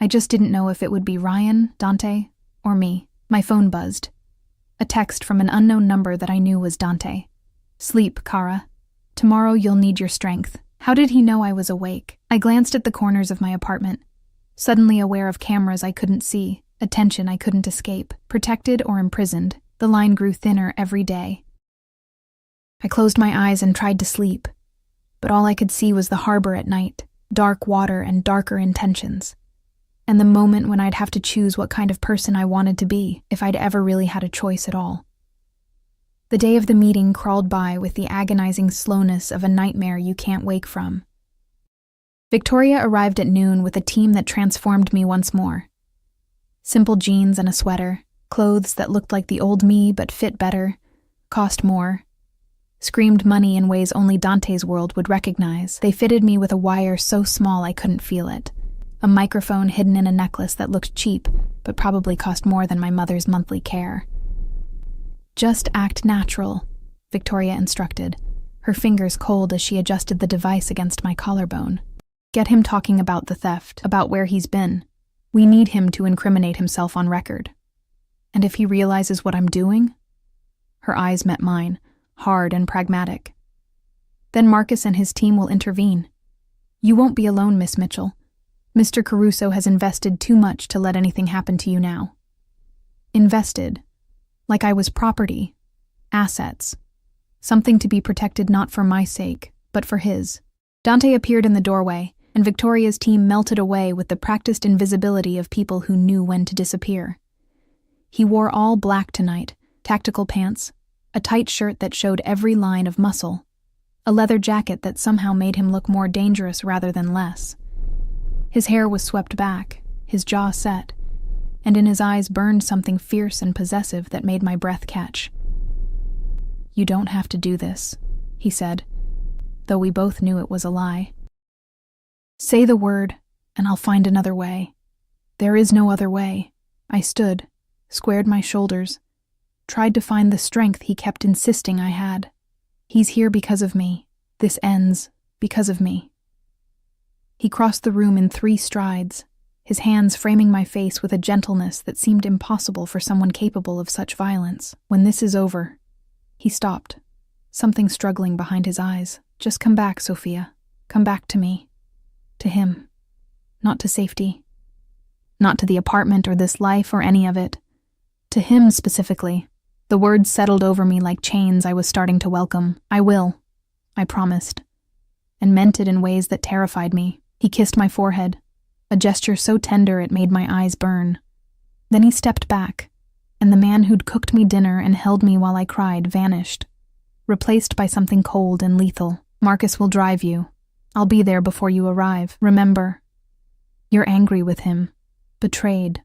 I just didn't know if it would be Ryan, Dante, or me. My phone buzzed. A text from an unknown number that I knew was Dante. Sleep, Kara. Tomorrow you'll need your strength. How did he know I was awake? I glanced at the corners of my apartment, suddenly aware of cameras I couldn't see, attention I couldn't escape. Protected or imprisoned, the line grew thinner every day. I closed my eyes and tried to sleep, but all I could see was the harbor at night, dark water and darker intentions, and the moment when I'd have to choose what kind of person I wanted to be, if I'd ever really had a choice at all. The day of the meeting crawled by with the agonizing slowness of a nightmare you can't wake from. Victoria arrived at noon with a team that transformed me once more. Simple jeans and a sweater, clothes that looked like the old me but fit better, cost more, screamed money in ways only Dante's world would recognize. They fitted me with a wire so small I couldn't feel it, a microphone hidden in a necklace that looked cheap but probably cost more than my mother's monthly care. Just act natural, Victoria instructed, her fingers cold as she adjusted the device against my collarbone. Get him talking about the theft, about where he's been. We need him to incriminate himself on record. And if he realizes what I'm doing? Her eyes met mine, hard and pragmatic. Then Marcus and his team will intervene. You won't be alone, Miss Mitchell. Mr. Caruso has invested too much to let anything happen to you now. Invested. Like I was property. Assets. Something to be protected not for my sake, but for his. Dante appeared in the doorway, and Victoria's team melted away with the practiced invisibility of people who knew when to disappear. He wore all black tonight, tactical pants, a tight shirt that showed every line of muscle, a leather jacket that somehow made him look more dangerous rather than less. His hair was swept back, his jaw set, and in his eyes burned something fierce and possessive that made my breath catch. "You don't have to do this," he said, though we both knew it was a lie. "Say the word, and I'll find another way." There is no other way. I stood, squared my shoulders, tried to find the strength he kept insisting I had. "He's here because of me. This ends because of me." He crossed the room in 3 strides, his hands framing my face with a gentleness that seemed impossible for someone capable of such violence. "When this is over," he stopped, something struggling behind his eyes. "Just come back, Sophia. Come back to me. To him. Not to safety. Not to the apartment or this life or any of it. To him specifically." The words settled over me like chains I was starting to welcome. "I will," I promised, and meant it in ways that terrified me. He kissed my forehead, a gesture so tender it made my eyes burn. Then he stepped back, and the man who'd cooked me dinner and held me while I cried vanished, replaced by something cold and lethal. "Marcus will drive you. I'll be there before you arrive. Remember, you're angry with him, betrayed.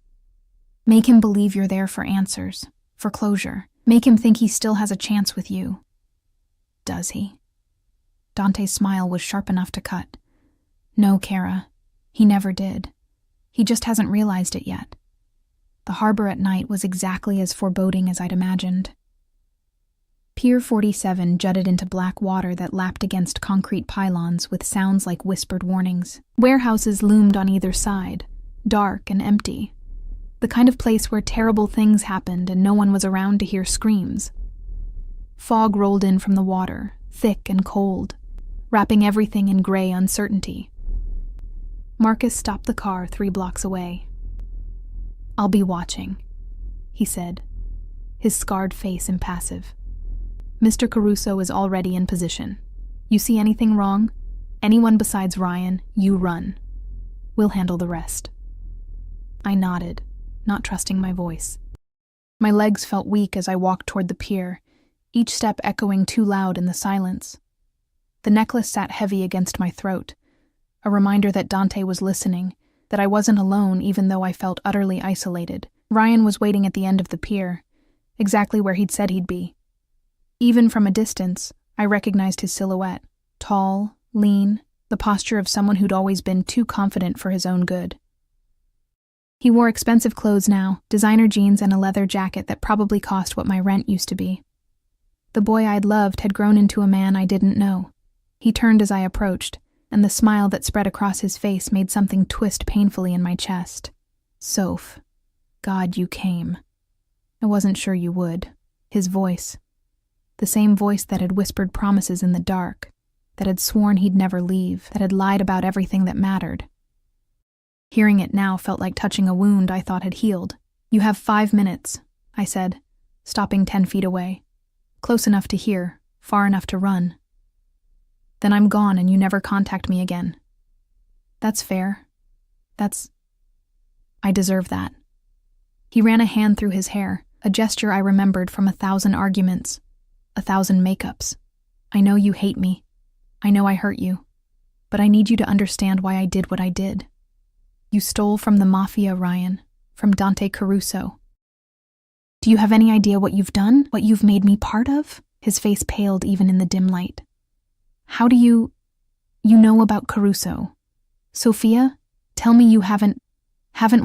Make him believe you're there for answers, for closure. Make him think he still has a chance with you." "Does he?" Dante's smile was sharp enough to cut. "No, Kara, he never did. He just hasn't realized it yet." The harbor at night was exactly as foreboding as I'd imagined. Pier 47 jutted into black water that lapped against concrete pylons with sounds like whispered warnings. Warehouses loomed on either side, dark and empty. The kind of place where terrible things happened and no one was around to hear screams. Fog rolled in from the water, thick and cold, wrapping everything in gray uncertainty. Marcus stopped the car 3 blocks away. "I'll be watching," he said, his scarred face impassive. "Mr. Caruso is already in position. You see anything wrong? Anyone besides Ryan, you run. We'll handle the rest." I nodded, not trusting my voice. My legs felt weak as I walked toward the pier, each step echoing too loud in the silence. The necklace sat heavy against my throat, a reminder that Dante was listening, that I wasn't alone even though I felt utterly isolated. Ryan was waiting at the end of the pier, exactly where he'd said he'd be. Even from a distance, I recognized his silhouette, tall, lean, the posture of someone who'd always been too confident for his own good. He wore expensive clothes now, designer jeans and a leather jacket that probably cost what my rent used to be. The boy I'd loved had grown into a man I didn't know. He turned as I approached, and the smile that spread across his face made something twist painfully in my chest. "Soph, God, you came. I wasn't sure you would." His voice, the same voice that had whispered promises in the dark, that had sworn he'd never leave, that had lied about everything that mattered. Hearing it now felt like touching a wound I thought had healed. "You have 5 minutes, I said, stopping 10 feet away. Close enough to hear, far enough to run. Then I'm gone and you never contact me again." "That's fair. I deserve that." He ran a hand through his hair, a gesture I remembered from 1,000 arguments, 1,000 makeups. "I know you hate me. I know I hurt you. But I need you to understand why I did what I did. You stole from the Mafia, Ryan, from Dante Caruso. Do you have any idea what you've done? What you've made me part of?" His face paled even in the dim light. "How do you know about Caruso? Sophia, tell me you haven't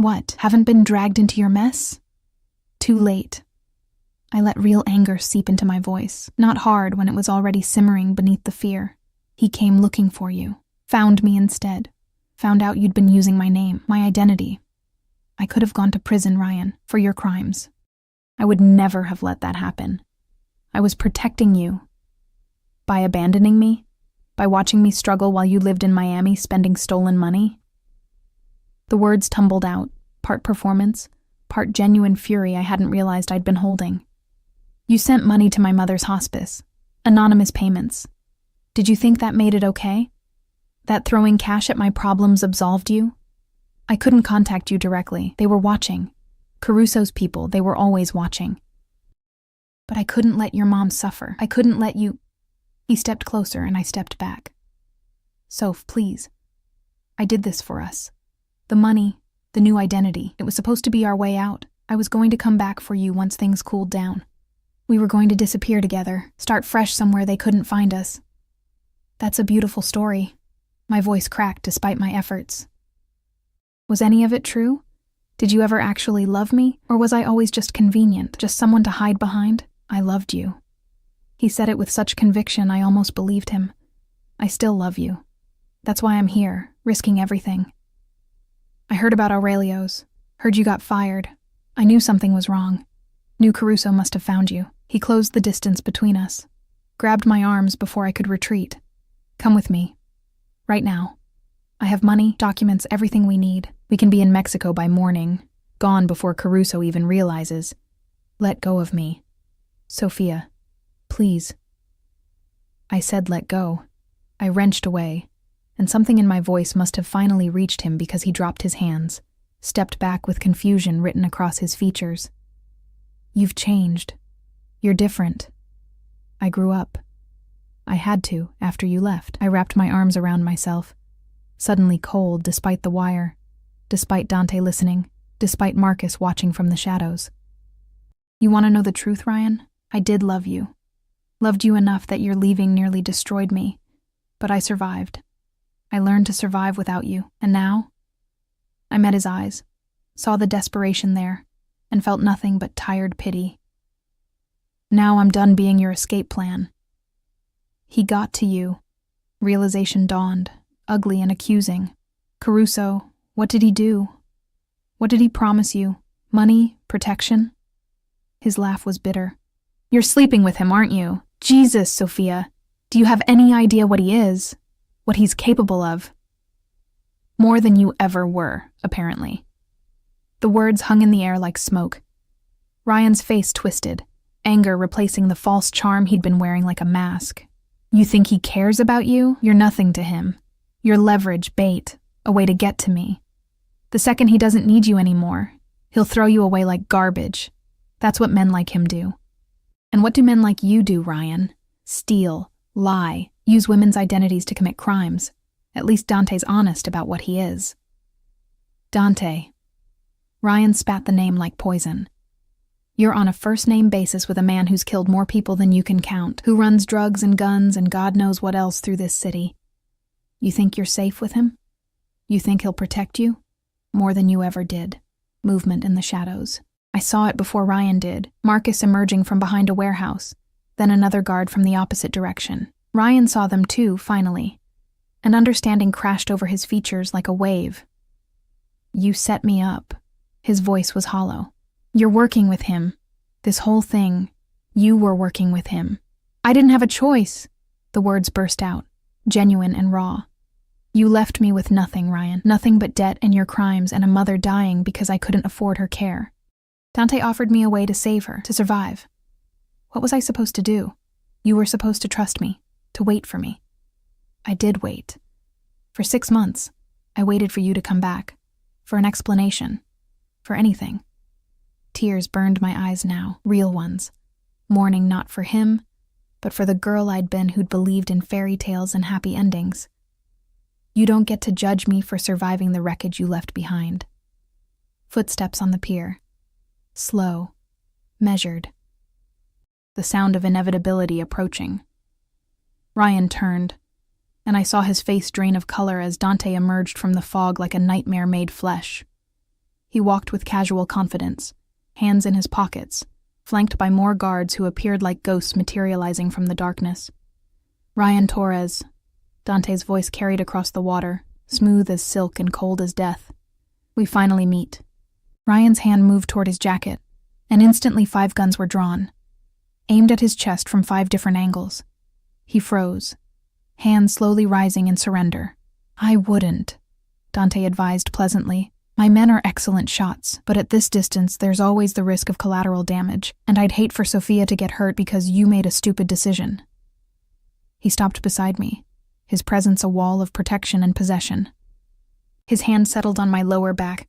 what? Haven't been dragged into your mess?" Too late. I let real anger seep into my voice, not hard when it was already simmering beneath the fear. "He came looking for you, found me instead. Found out you'd been using my name, my identity. I could have gone to prison, Ryan, for your crimes. I would never have let that happen. I was protecting you. By abandoning me? By watching me struggle while you lived in Miami spending stolen money?" The words tumbled out, part performance, part genuine fury I hadn't realized I'd been holding. "You sent money to my mother's hospice. Anonymous payments. Did you think that made it okay? That throwing cash at my problems absolved you? I couldn't contact you directly. They were watching. Caruso's people, they were always watching. But I couldn't let your mom suffer. I couldn't let you..." He stepped closer and I stepped back. Soph, please. I did this for us. The money, the new identity, it was supposed to be our way out. I was going to come back for you once things cooled down. We were going to disappear together, start fresh somewhere they couldn't find us. That's a beautiful story. My voice cracked despite my efforts. Was any of it true? Did you ever actually love me, or was I always just convenient, just someone to hide behind? I loved you. He said it with such conviction I almost believed him. I still love you. That's why I'm here, risking everything. I heard about Aurelio's, heard you got fired. I knew something was wrong. Knew Caruso must have found you. He closed the distance between us, grabbed my arms before I could retreat. Come with me. Right now. I have money, documents, everything we need. We can be in Mexico by morning, gone before Caruso even realizes. Let go of me. Sophia, please. I said let go. I wrenched away, and something in my voice must have finally reached him because he dropped his hands, stepped back with confusion written across his features. You've changed. You're different. I grew up. I had to, after you left. I wrapped my arms around myself, suddenly cold despite the wire, despite Dante listening, despite Marcus watching from the shadows. You want to know the truth, Ryan? I did love you. Loved you enough that your leaving nearly destroyed me, but I survived. I learned to survive without you, and now? I met his eyes, saw the desperation there, and felt nothing but tired pity. Now I'm done being your escape plan. He got to you. Realization dawned, ugly and accusing. Caruso, what did he do? What did he promise you? Money? Protection? His laugh was bitter. You're sleeping with him, aren't you? Jesus, Sophia. Do you have any idea what he is? What he's capable of? More than you ever were, apparently. The words hung in the air like smoke. Ryan's face twisted, anger replacing the false charm he'd been wearing like a mask. You think he cares about you? You're nothing to him. You're leverage, bait, a way to get to me. The second he doesn't need you anymore, he'll throw you away like garbage. That's what men like him do. And what do men like you do, Ryan? Steal, lie, use women's identities to commit crimes. At least Dante's honest about what he is. Dante. Ryan spat the name like poison. You're on a first-name basis with a man who's killed more people than you can count, who runs drugs and guns and God knows what else through this city. You think you're safe with him? You think he'll protect you? More than you ever did. Movement in the shadows. I saw it before Ryan did, Marcus emerging from behind a warehouse, then another guard from the opposite direction. Ryan saw them too, finally, and understanding crashed over his features like a wave. You set me up. His voice was hollow. You're working with him. This whole thing, you were working with him. I didn't have a choice. The words burst out, genuine and raw. You left me with nothing, Ryan. Nothing but debt and your crimes and a mother dying because I couldn't afford her care. Dante offered me a way to save her, to survive. What was I supposed to do? You were supposed to trust me, to wait for me. I did wait. For 6 months, I waited for you to come back, for an explanation, for anything. Tears burned my eyes now, real ones, mourning not for him, but for the girl I'd been who'd believed in fairy tales and happy endings. You don't get to judge me for surviving the wreckage you left behind. Footsteps on the pier. Slow, measured. The sound of inevitability approaching. Ryan turned, and I saw his face drain of color as Dante emerged from the fog like a nightmare made flesh. He walked with casual confidence, hands in his pockets, flanked by more guards who appeared like ghosts materializing from the darkness. Ryan Torres. Dante's voice carried across the water, smooth as silk and cold as death. We finally meet. Ryan's hand moved toward his jacket, and instantly 5 guns were drawn, aimed at his chest from 5 different angles. He froze, hands slowly rising in surrender. I wouldn't, Dante advised pleasantly. My men are excellent shots, but at this distance there's always the risk of collateral damage, and I'd hate for Sophia to get hurt because you made a stupid decision. He stopped beside me, his presence a wall of protection and possession. His hand settled on my lower back,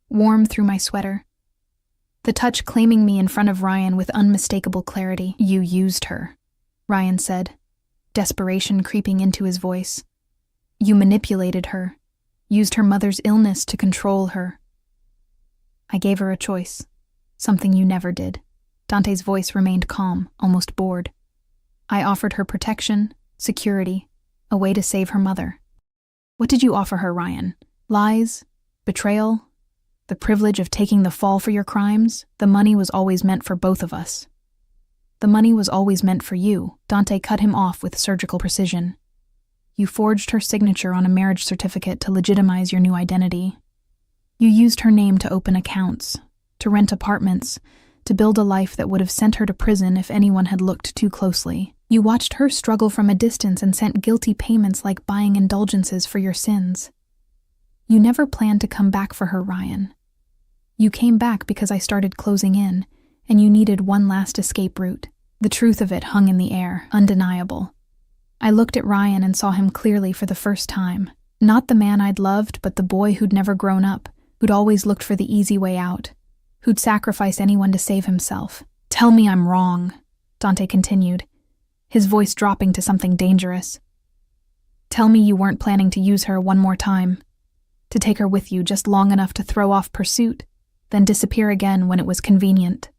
warm through my sweater. The touch claiming me in front of Ryan with unmistakable clarity. You used her, Ryan said. desperation creeping into his voice. You manipulated her, used her mother's illness to control her. I gave her a choice, something you never did. Dante's voice remained calm, almost bored. I offered her protection, security, a way to save her mother. What did you offer her, Ryan? Lies? Betrayal? The privilege of taking the fall for your crimes? The money was always meant for both of us. The money was always meant for you. Dante cut him off with surgical precision. You forged her signature on a marriage certificate to legitimize your new identity. You used her name to open accounts, to rent apartments, to build a life that would have sent her to prison if anyone had looked too closely. You watched her struggle from a distance and sent guilty payments like buying indulgences for your sins. You never planned to come back for her, Ryan. You came back because I started closing in, and you needed one last escape route. The truth of it hung in the air, undeniable. I looked at Ryan and saw him clearly for the first time. Not the man I'd loved, but the boy who'd never grown up, who'd always looked for the easy way out, who'd sacrifice anyone to save himself. Tell me I'm wrong, Dante continued, his voice dropping to something dangerous. Tell me you weren't planning to use her one more time, to take her with you just long enough to throw off pursuit, then disappear again when it was convenient.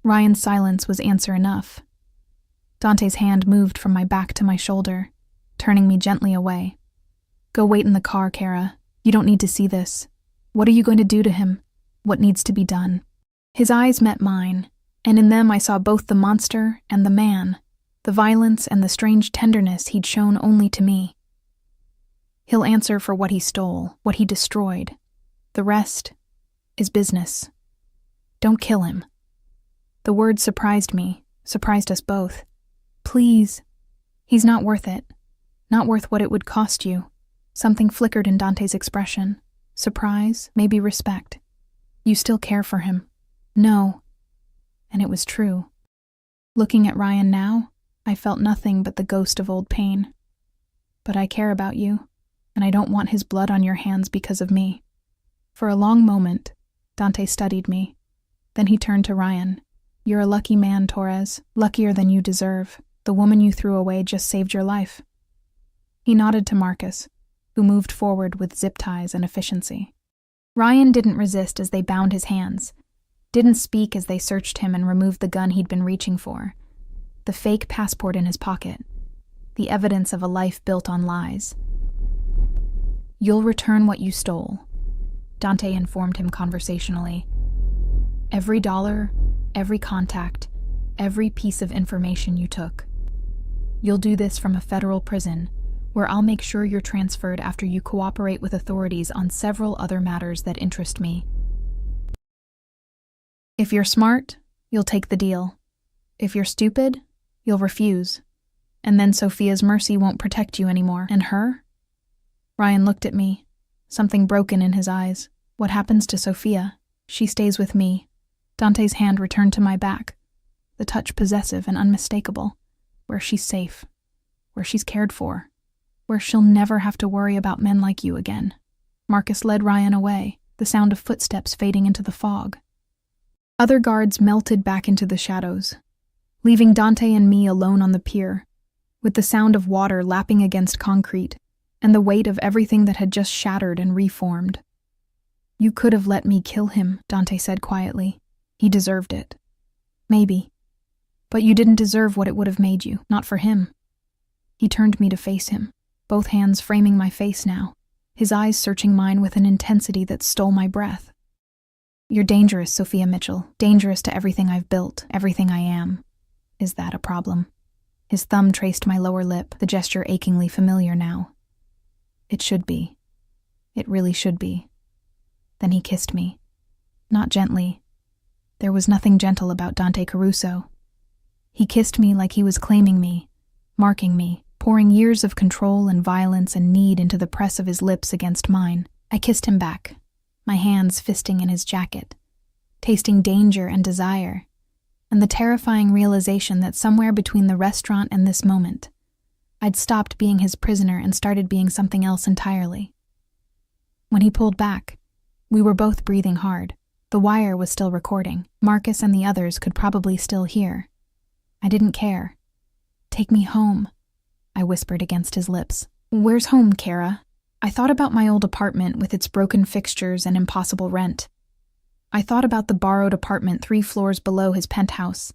Ryan's silence was answer enough. Dante's hand moved from my back to my shoulder, turning me gently away. Go wait in the car, Kara. You don't need to see this. What are you going to do to him? What needs to be done? His eyes met mine, and in them I saw both the monster and the man, the violence and the strange tenderness he'd shown only to me. He'll answer for what he stole, what he destroyed. The rest is business. Don't kill him. The word surprised me, surprised us both. Please. He's not worth it. Not worth what it would cost you. Something flickered in Dante's expression. Surprise, maybe respect. You still care for him. No. And it was true. Looking at Ryan now, I felt nothing but the ghost of old pain. But I care about you, and I don't want his blood on your hands because of me. For a long moment, Dante studied me. Then he turned to Ryan. You're a lucky man, Torres, luckier than you deserve. The woman you threw away just saved your life. He nodded to Marcus, who moved forward with zip ties and efficiency. Ryan didn't resist as they bound his hands, didn't speak as they searched him and removed the gun he'd been reaching for, the fake passport in his pocket, the evidence of a life built on lies. You'll return what you stole, Dante informed him conversationally. Every dollar, every contact, every piece of information you took. You'll do this from a federal prison, where I'll make sure you're transferred after you cooperate with authorities on several other matters that interest me. If you're smart, you'll take the deal. If you're stupid, you'll refuse. And then Sophia's mercy won't protect you anymore. And her? Ryan looked at me, something broken in his eyes. What happens to Sophia? She stays with me. Dante's hand returned to my back, the touch possessive and unmistakable, where she's safe, where she's cared for, where she'll never have to worry about men like you again. Marcus led Ryan away, the sound of footsteps fading into the fog. Other guards melted back into the shadows, leaving Dante and me alone on the pier, with the sound of water lapping against concrete and the weight of everything that had just shattered and reformed. You could have let me kill him, Dante said quietly. He deserved it. Maybe. But you didn't deserve what it would have made you, not for him. He turned me to face him, both hands framing my face now, his eyes searching mine with an intensity that stole my breath. You're dangerous, Sophia Mitchell, dangerous to everything I've built, everything I am. Is that a problem? His thumb traced my lower lip, the gesture achingly familiar now. It should be. It really should be. Then he kissed me. Not gently. There was nothing gentle about Dante Caruso. He kissed me like he was claiming me, marking me, pouring years of control and violence and need into the press of his lips against mine. I kissed him back, my hands fisting in his jacket, tasting danger and desire, and the terrifying realization that somewhere between the restaurant and this moment, I'd stopped being his prisoner and started being something else entirely. When he pulled back, we were both breathing hard. The wire was still recording. Marcus and the others could probably still hear. I didn't care. Take me home, I whispered against his lips. Where's home, Kara? I thought about my old apartment with its broken fixtures and impossible rent. I thought about the borrowed apartment 3 floors below his penthouse.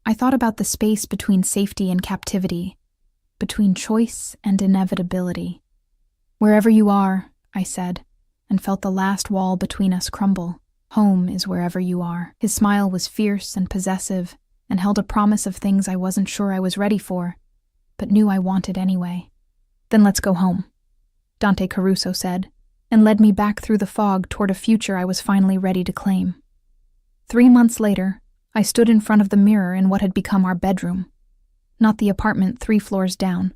I thought about the space between safety and captivity, between choice and inevitability. Wherever you are, I said, and felt the last wall between us crumble. Home is wherever you are. His smile was fierce and possessive, and held a promise of things I wasn't sure I was ready for, but knew I wanted anyway. Then let's go home, Dante Caruso said, and led me back through the fog toward a future I was finally ready to claim. 3 months later, I stood in front of the mirror in what had become our bedroom. Not the apartment 3 floors down,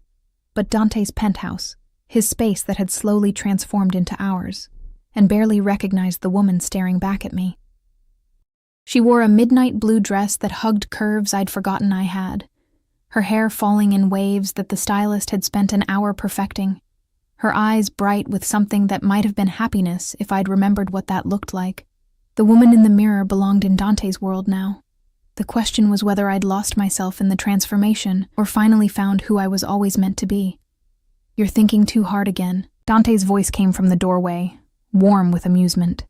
but Dante's penthouse, his space that had slowly transformed into ours, and barely recognized the woman staring back at me. She wore a midnight blue dress that hugged curves I'd forgotten I had, her hair falling in waves that the stylist had spent an hour perfecting, her eyes bright with something that might have been happiness if I'd remembered what that looked like. The woman in the mirror belonged in Dante's world now. The question was whether I'd lost myself in the transformation or finally found who I was always meant to be. You're thinking too hard again. Dante's voice came from the doorway, warm with amusement.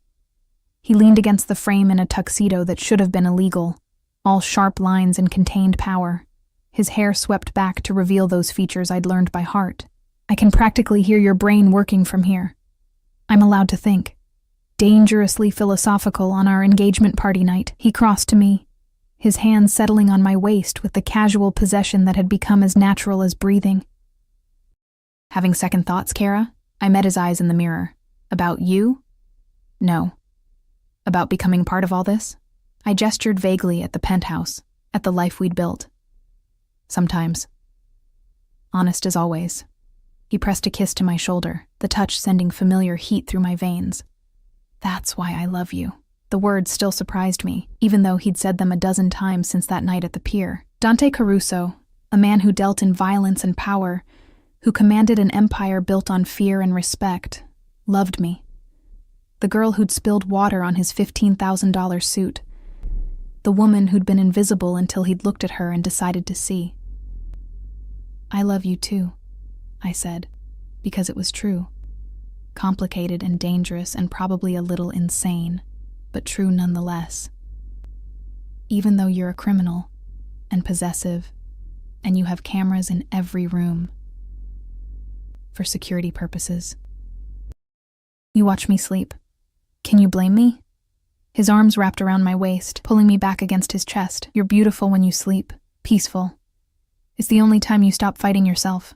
He leaned against the frame in a tuxedo that should have been illegal, all sharp lines and contained power. His hair swept back to reveal those features I'd learned by heart. I can practically hear your brain working from here. I'm allowed to think. Dangerously philosophical on our engagement party night, he crossed to me, his hand settling on my waist with the casual possession that had become as natural as breathing. Having second thoughts, Kara? I met his eyes in the mirror. About you? No. About becoming part of all this? I gestured vaguely at the penthouse, at the life we'd built. Sometimes. Honest as always. He pressed a kiss to my shoulder, the touch sending familiar heat through my veins. That's why I love you. The words still surprised me, even though he'd said them a dozen times since that night at the pier. Dante Caruso, a man who dealt in violence and power, who commanded an empire built on fear and respect, loved me. The girl who'd spilled water on his $15,000 suit. The woman who'd been invisible until he'd looked at her and decided to see. I love you too, I said, because it was true. Complicated and dangerous and probably a little insane, but true nonetheless. Even though you're a criminal and possessive, and you have cameras in every room. For security purposes. You watch me sleep. Can you blame me? His arms wrapped around my waist, pulling me back against his chest. You're beautiful when you sleep. Peaceful. It's the only time you stop fighting yourself.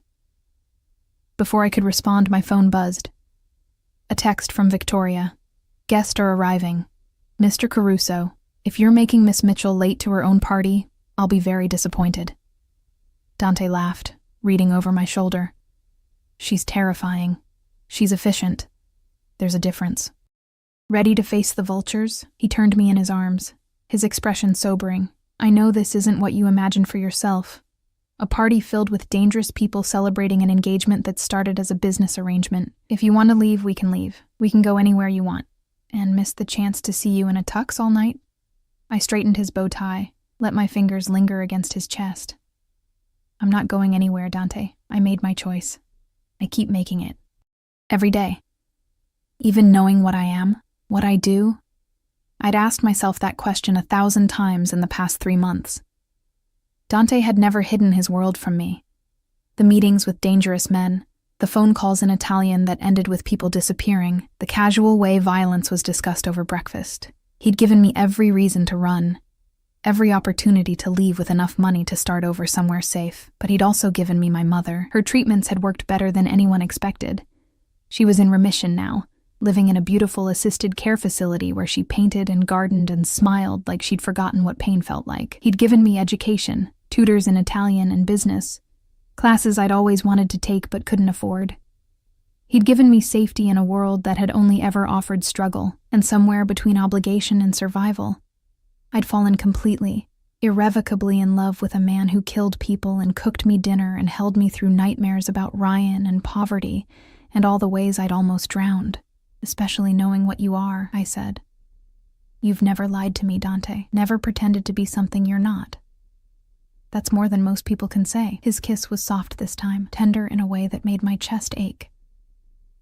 Before I could respond, my phone buzzed. A text from Victoria. Guests are arriving. Mr. Caruso, if you're making Miss Mitchell late to her own party, I'll be very disappointed. Dante laughed, reading over my shoulder. She's terrifying. She's efficient. There's a difference. Ready to face the vultures? He turned me in his arms, his expression sobering. I know this isn't what you imagined for yourself. A party filled with dangerous people celebrating an engagement that started as a business arrangement. If you want to leave, we can leave. We can go anywhere you want. And miss the chance to see you in a tux all night? I straightened his bow tie, let my fingers linger against his chest. I'm not going anywhere, Dante. I made my choice. I keep making it. Every day. Even knowing what I am, what I do, I'd asked myself that question 1,000 times in the past 3 months. Dante had never hidden his world from me. The meetings with dangerous men, the phone calls in Italian that ended with people disappearing, the casual way violence was discussed over breakfast. He'd given me every reason to run, every opportunity to leave with enough money to start over somewhere safe. But he'd also given me my mother. Her treatments had worked better than anyone expected. She was in remission now, living in a beautiful assisted care facility where she painted and gardened and smiled like she'd forgotten what pain felt like. He'd given me education, tutors in Italian and business, classes I'd always wanted to take but couldn't afford. He'd given me safety in a world that had only ever offered struggle, and somewhere between obligation and survival, I'd fallen completely, irrevocably in love with a man who killed people and cooked me dinner and held me through nightmares about Ryan and poverty and all the ways I'd almost drowned. Especially knowing what you are, I said. You've never lied to me, Dante. Never pretended to be something you're not. That's more than most people can say. His kiss was soft this time, tender in a way that made my chest ache.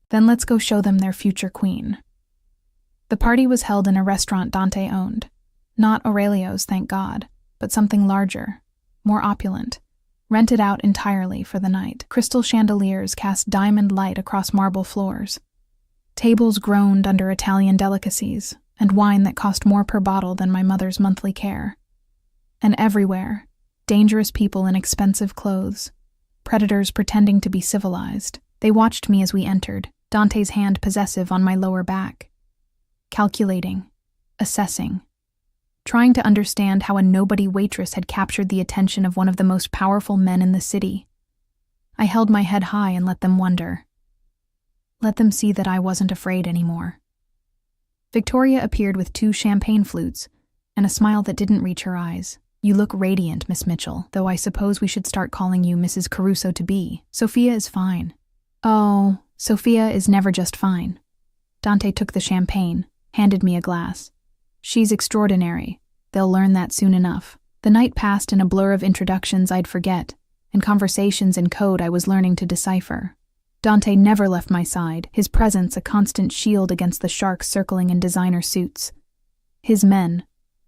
Then let's go show them their future queen. The party was held in a restaurant Dante owned. Not Aurelio's, thank God, but something larger, more opulent, rented out entirely for the night. Crystal chandeliers cast diamond light across marble floors. Tables groaned under Italian delicacies, and wine that cost more per bottle than my mother's monthly care. And everywhere, dangerous people in expensive clothes, predators pretending to be civilized. They watched me as we entered, Dante's hand possessive on my lower back. Calculating, assessing, trying to understand how a nobody waitress had captured the attention of one of the most powerful men in the city. I held my head high and let them wonder. Let them see that I wasn't afraid anymore. Victoria appeared with 2 champagne flutes and a smile that didn't reach her eyes. You look radiant, Miss Mitchell, though I suppose we should start calling you Mrs. Caruso-to-be. Sophia is fine. Oh, Sophia is never just fine. Dante took the champagne, handed me a glass. She's extraordinary. They'll learn that soon enough. The night passed in a blur of introductions I'd forget, and conversations in code I was learning to decipher. Dante never left my side, his presence a constant shield against the sharks circling in designer suits. His men,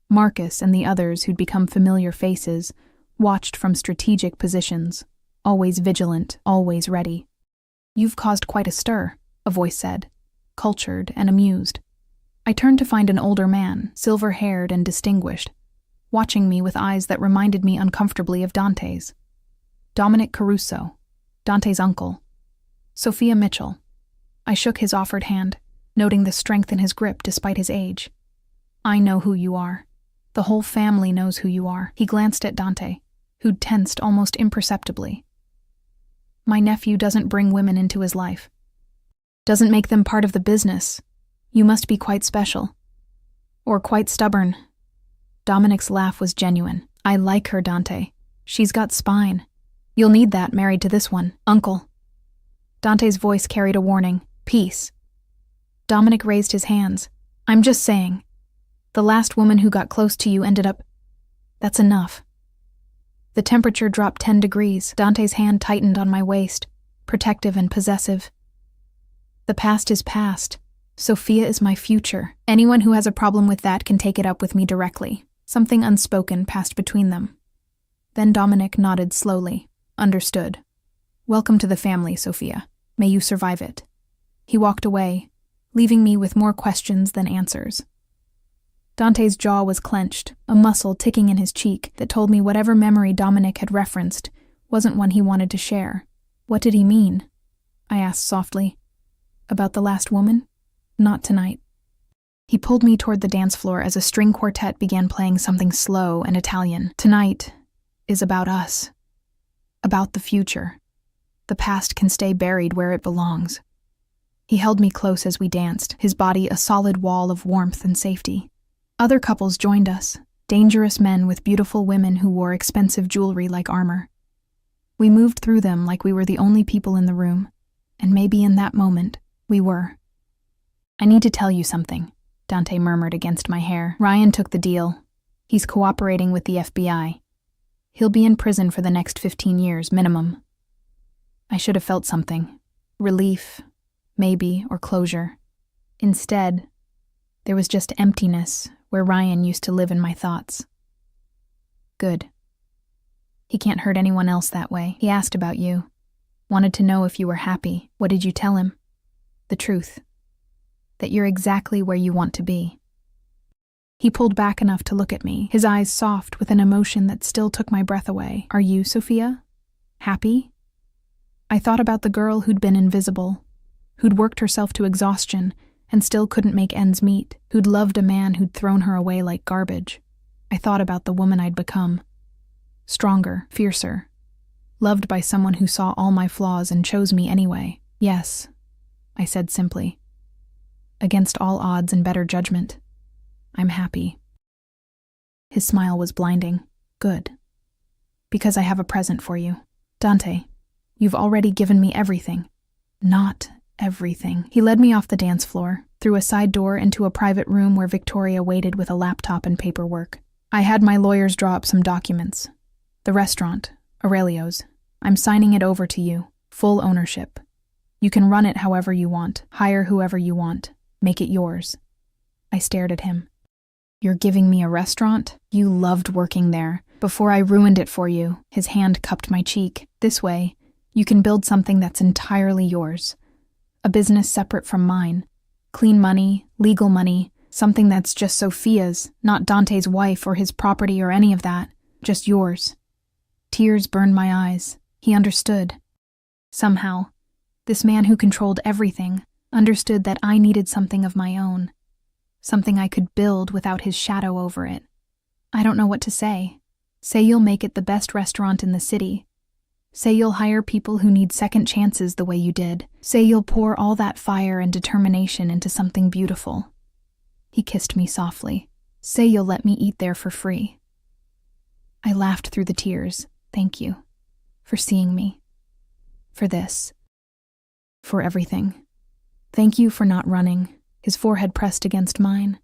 Marcus and the others who'd become familiar faces, watched from strategic positions, always vigilant, always ready. You've caused quite a stir, a voice said, cultured and amused. I turned to find an older man, silver-haired and distinguished, watching me with eyes that reminded me uncomfortably of Dante's. Dominic Caruso, Dante's uncle. Sophia Mitchell. I shook his offered hand, noting the strength in his grip despite his age. I know who you are. The whole family knows who you are. He glanced at Dante, who'd tensed almost imperceptibly. My nephew doesn't bring women into his life. Doesn't make them part of the business. You must be quite special. Or quite stubborn. Dominic's laugh was genuine. I like her, Dante. She's got spine. You'll need that married to this one, Uncle. Dante's voice carried a warning. Peace. Dominic raised his hands. I'm just saying. The last woman who got close to you ended up... That's enough. The temperature dropped 10 degrees. Dante's hand tightened on my waist, protective and possessive. The past is past. Sophia is my future. Anyone who has a problem with that can take it up with me directly. Something unspoken passed between them. Then Dominic nodded slowly. Understood. Welcome to the family, Sophia. May you survive it. He walked away, leaving me with more questions than answers. Dante's jaw was clenched, a muscle ticking in his cheek that told me whatever memory Dominic had referenced wasn't one he wanted to share. What did he mean? I asked softly. About the last woman? Not tonight. He pulled me toward the dance floor as a string quartet began playing something slow and Italian. Tonight is about us. About the future. The past can stay buried where it belongs. He held me close as we danced, his body a solid wall of warmth and safety. Other couples joined us, dangerous men with beautiful women who wore expensive jewelry like armor. We moved through them like we were the only people in the room, and maybe in that moment, we were. I need to tell you something, Dante murmured against my hair. Ryan took the deal. He's cooperating with the FBI. He'll be in prison for the next 15 years, minimum. I should have felt something. Relief, maybe, or closure. Instead, there was just emptiness where Ryan used to live in my thoughts. Good. He can't hurt anyone else that way. He asked about you. Wanted to know if you were happy. What did you tell him? The truth. That you're exactly where you want to be. He pulled back enough to look at me, his eyes soft with an emotion that still took my breath away. Are you, Sophia? Happy? I thought about the girl who'd been invisible, who'd worked herself to exhaustion and still couldn't make ends meet, who'd loved a man who'd thrown her away like garbage. I thought about the woman I'd become. Stronger, fiercer, loved by someone who saw all my flaws and chose me anyway. Yes, I said simply. Against all odds and better judgment, I'm happy. His smile was blinding. Good. Because I have a present for you. Dante, you've already given me everything. Not everything. He led me off the dance floor, through a side door into a private room where Victoria waited with a laptop and paperwork. I had my lawyers draw up some documents. The restaurant, Aurelio's. I'm signing it over to you. Full ownership. You can run it however you want, hire whoever you want, make it yours. I stared at him. You're giving me a restaurant? You loved working there. Before I ruined it for you, his hand cupped my cheek. This way, you can build something that's entirely yours. A business separate from mine. Clean money, legal money, something that's just Sophia's, not Dante's wife or his property or any of that. Just yours. Tears burned my eyes. He understood. Somehow, this man who controlled everything understood that I needed something of my own. Something I could build without his shadow over it. I don't know what to say. Say you'll make it the best restaurant in the city. Say you'll hire people who need second chances the way you did. Say you'll pour all that fire and determination into something beautiful. He kissed me softly. Say you'll let me eat there for free. I laughed through the tears. Thank you. For seeing me. For this. For everything. Thank you for not running. His forehead pressed against mine.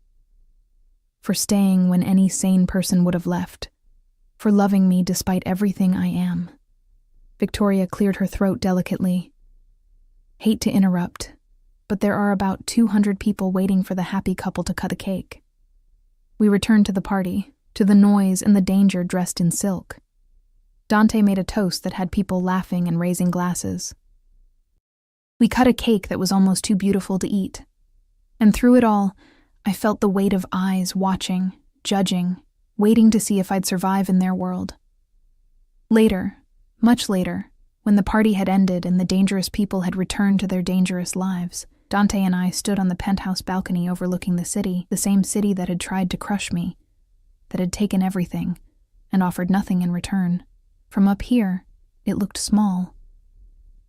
For staying when any sane person would have left. For loving me despite everything I am. Victoria cleared her throat delicately. Hate to interrupt, but there are about 200 people waiting for the happy couple to cut a cake. We returned to the party, to the noise and the danger dressed in silk. Dante made a toast that had people laughing and raising glasses. We cut a cake that was almost too beautiful to eat. And through it all, I felt the weight of eyes watching, judging, waiting to see if I'd survive in their world. Later, much later, when the party had ended and the dangerous people had returned to their dangerous lives, Dante and I stood on the penthouse balcony overlooking the same city that had tried to crush me, that had taken everything and offered nothing in return. From up here, it looked small,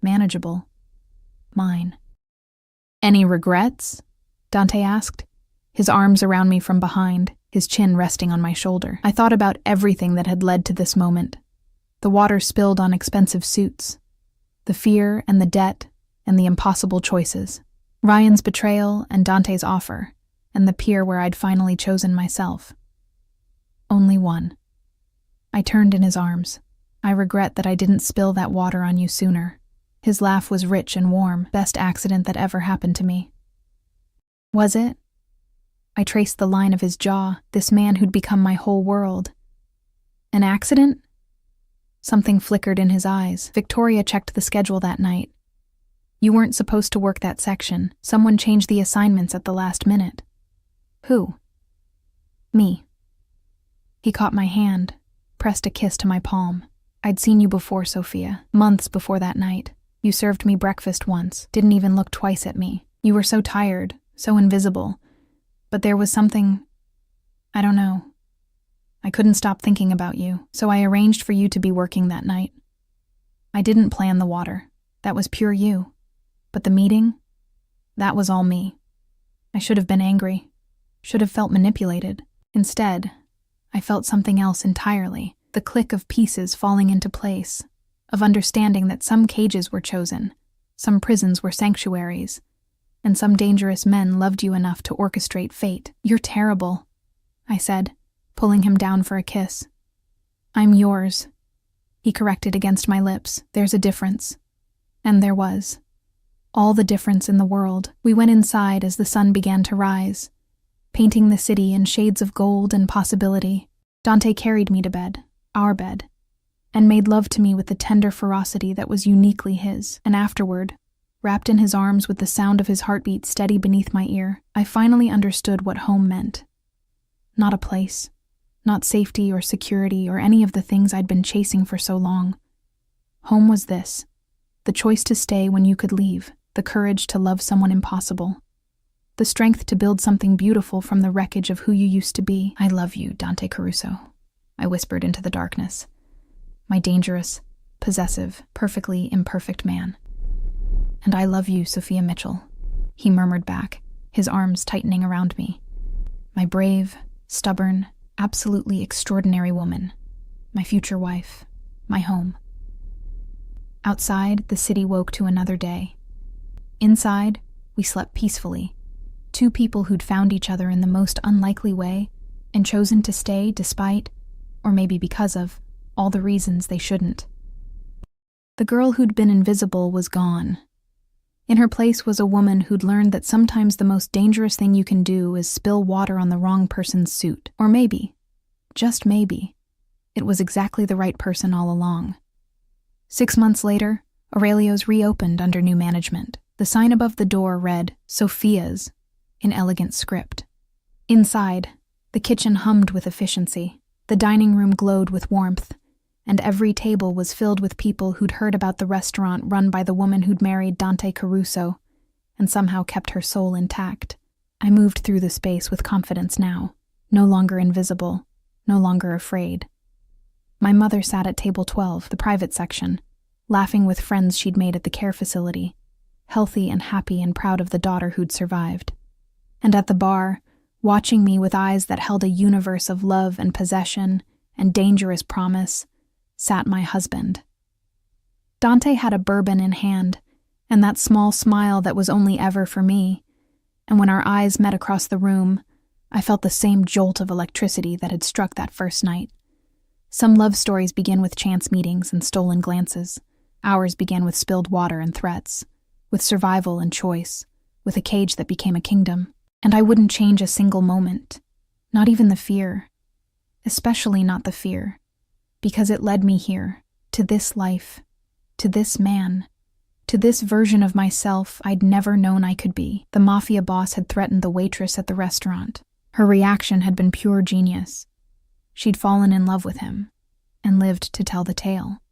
manageable, mine. Any regrets? Dante asked, his arms around me from behind, his chin resting on my shoulder. I thought about everything that had led to this moment. The water spilled on expensive suits, the fear and the debt and the impossible choices, Ryan's betrayal and Dante's offer, and the pier where I'd finally chosen myself. Only one. I turned in his arms. I regret that I didn't spill that water on you sooner. His laugh was rich and warm, best accident that ever happened to me. Was it? I traced the line of his jaw, this man who'd become my whole world. An accident? Something flickered in his eyes. Victoria checked the schedule that night. You weren't supposed to work that section. Someone changed the assignments at the last minute. Who? Me. He caught my hand, pressed a kiss to my palm. I'd seen you before, Sophia, months before that night. You served me breakfast once, didn't even look twice at me. You were so tired, so invisible. But there was something, I don't know. I couldn't stop thinking about you, so I arranged for you to be working that night. I didn't plan the water. That was pure you. But the meeting? That was all me. I should have been angry. Should have felt manipulated. Instead, I felt something else entirely. The click of pieces falling into place. Of understanding that some cages were chosen. Some prisons were sanctuaries. And some dangerous men loved you enough to orchestrate fate. You're terrible, I said, pulling him down for a kiss. I'm yours. He corrected against my lips. There's a difference. And there was. All the difference in the world. We went inside as the sun began to rise, painting the city in shades of gold and possibility. Dante carried me to bed, our bed, and made love to me with the tender ferocity that was uniquely his. And afterward, wrapped in his arms with the sound of his heartbeat steady beneath my ear, I finally understood what home meant. Not a place, not safety or security or any of the things I'd been chasing for so long. Home was this, the choice to stay when you could leave, the courage to love someone impossible, the strength to build something beautiful from the wreckage of who you used to be. I love you, Dante Caruso, I whispered into the darkness. My dangerous, possessive, perfectly imperfect man. And I love you, Sophia Mitchell, he murmured back, his arms tightening around me. My brave, stubborn, absolutely extraordinary woman. My future wife. My home. Outside, the city woke to another day. Inside, we slept peacefully. Two people who'd found each other in the most unlikely way and chosen to stay despite, or maybe because of, all the reasons they shouldn't. The girl who'd been invisible was gone. In her place was a woman who'd learned that sometimes the most dangerous thing you can do is spill water on the wrong person's suit. Or maybe, just maybe, it was exactly the right person all along. 6 months later, Aurelio's reopened under new management. The sign above the door read, "Sophia's," in elegant script. Inside, the kitchen hummed with efficiency, the dining room glowed with warmth, and every table was filled with people who'd heard about the restaurant run by the woman who'd married Dante Caruso and somehow kept her soul intact. I moved through the space with confidence now, no longer invisible, no longer afraid. My mother sat at table 12, the private section, laughing with friends she'd made at the care facility, healthy and happy and proud of the daughter who'd survived. And at the bar, watching me with eyes that held a universe of love and possession and dangerous promise, sat my husband. Dante had a bourbon in hand, and that small smile that was only ever for me, and when our eyes met across the room, I felt the same jolt of electricity that had struck that first night. Some love stories begin with chance meetings and stolen glances. Ours began with spilled water and threats, with survival and choice, with a cage that became a kingdom. And I wouldn't change a single moment, not even the fear, especially not the fear, because it led me here, to this life, to this man, to this version of myself I'd never known I could be. The Mafia boss had threatened the waitress at the restaurant. Her reaction had been pure genius. She'd fallen in love with him and lived to tell the tale.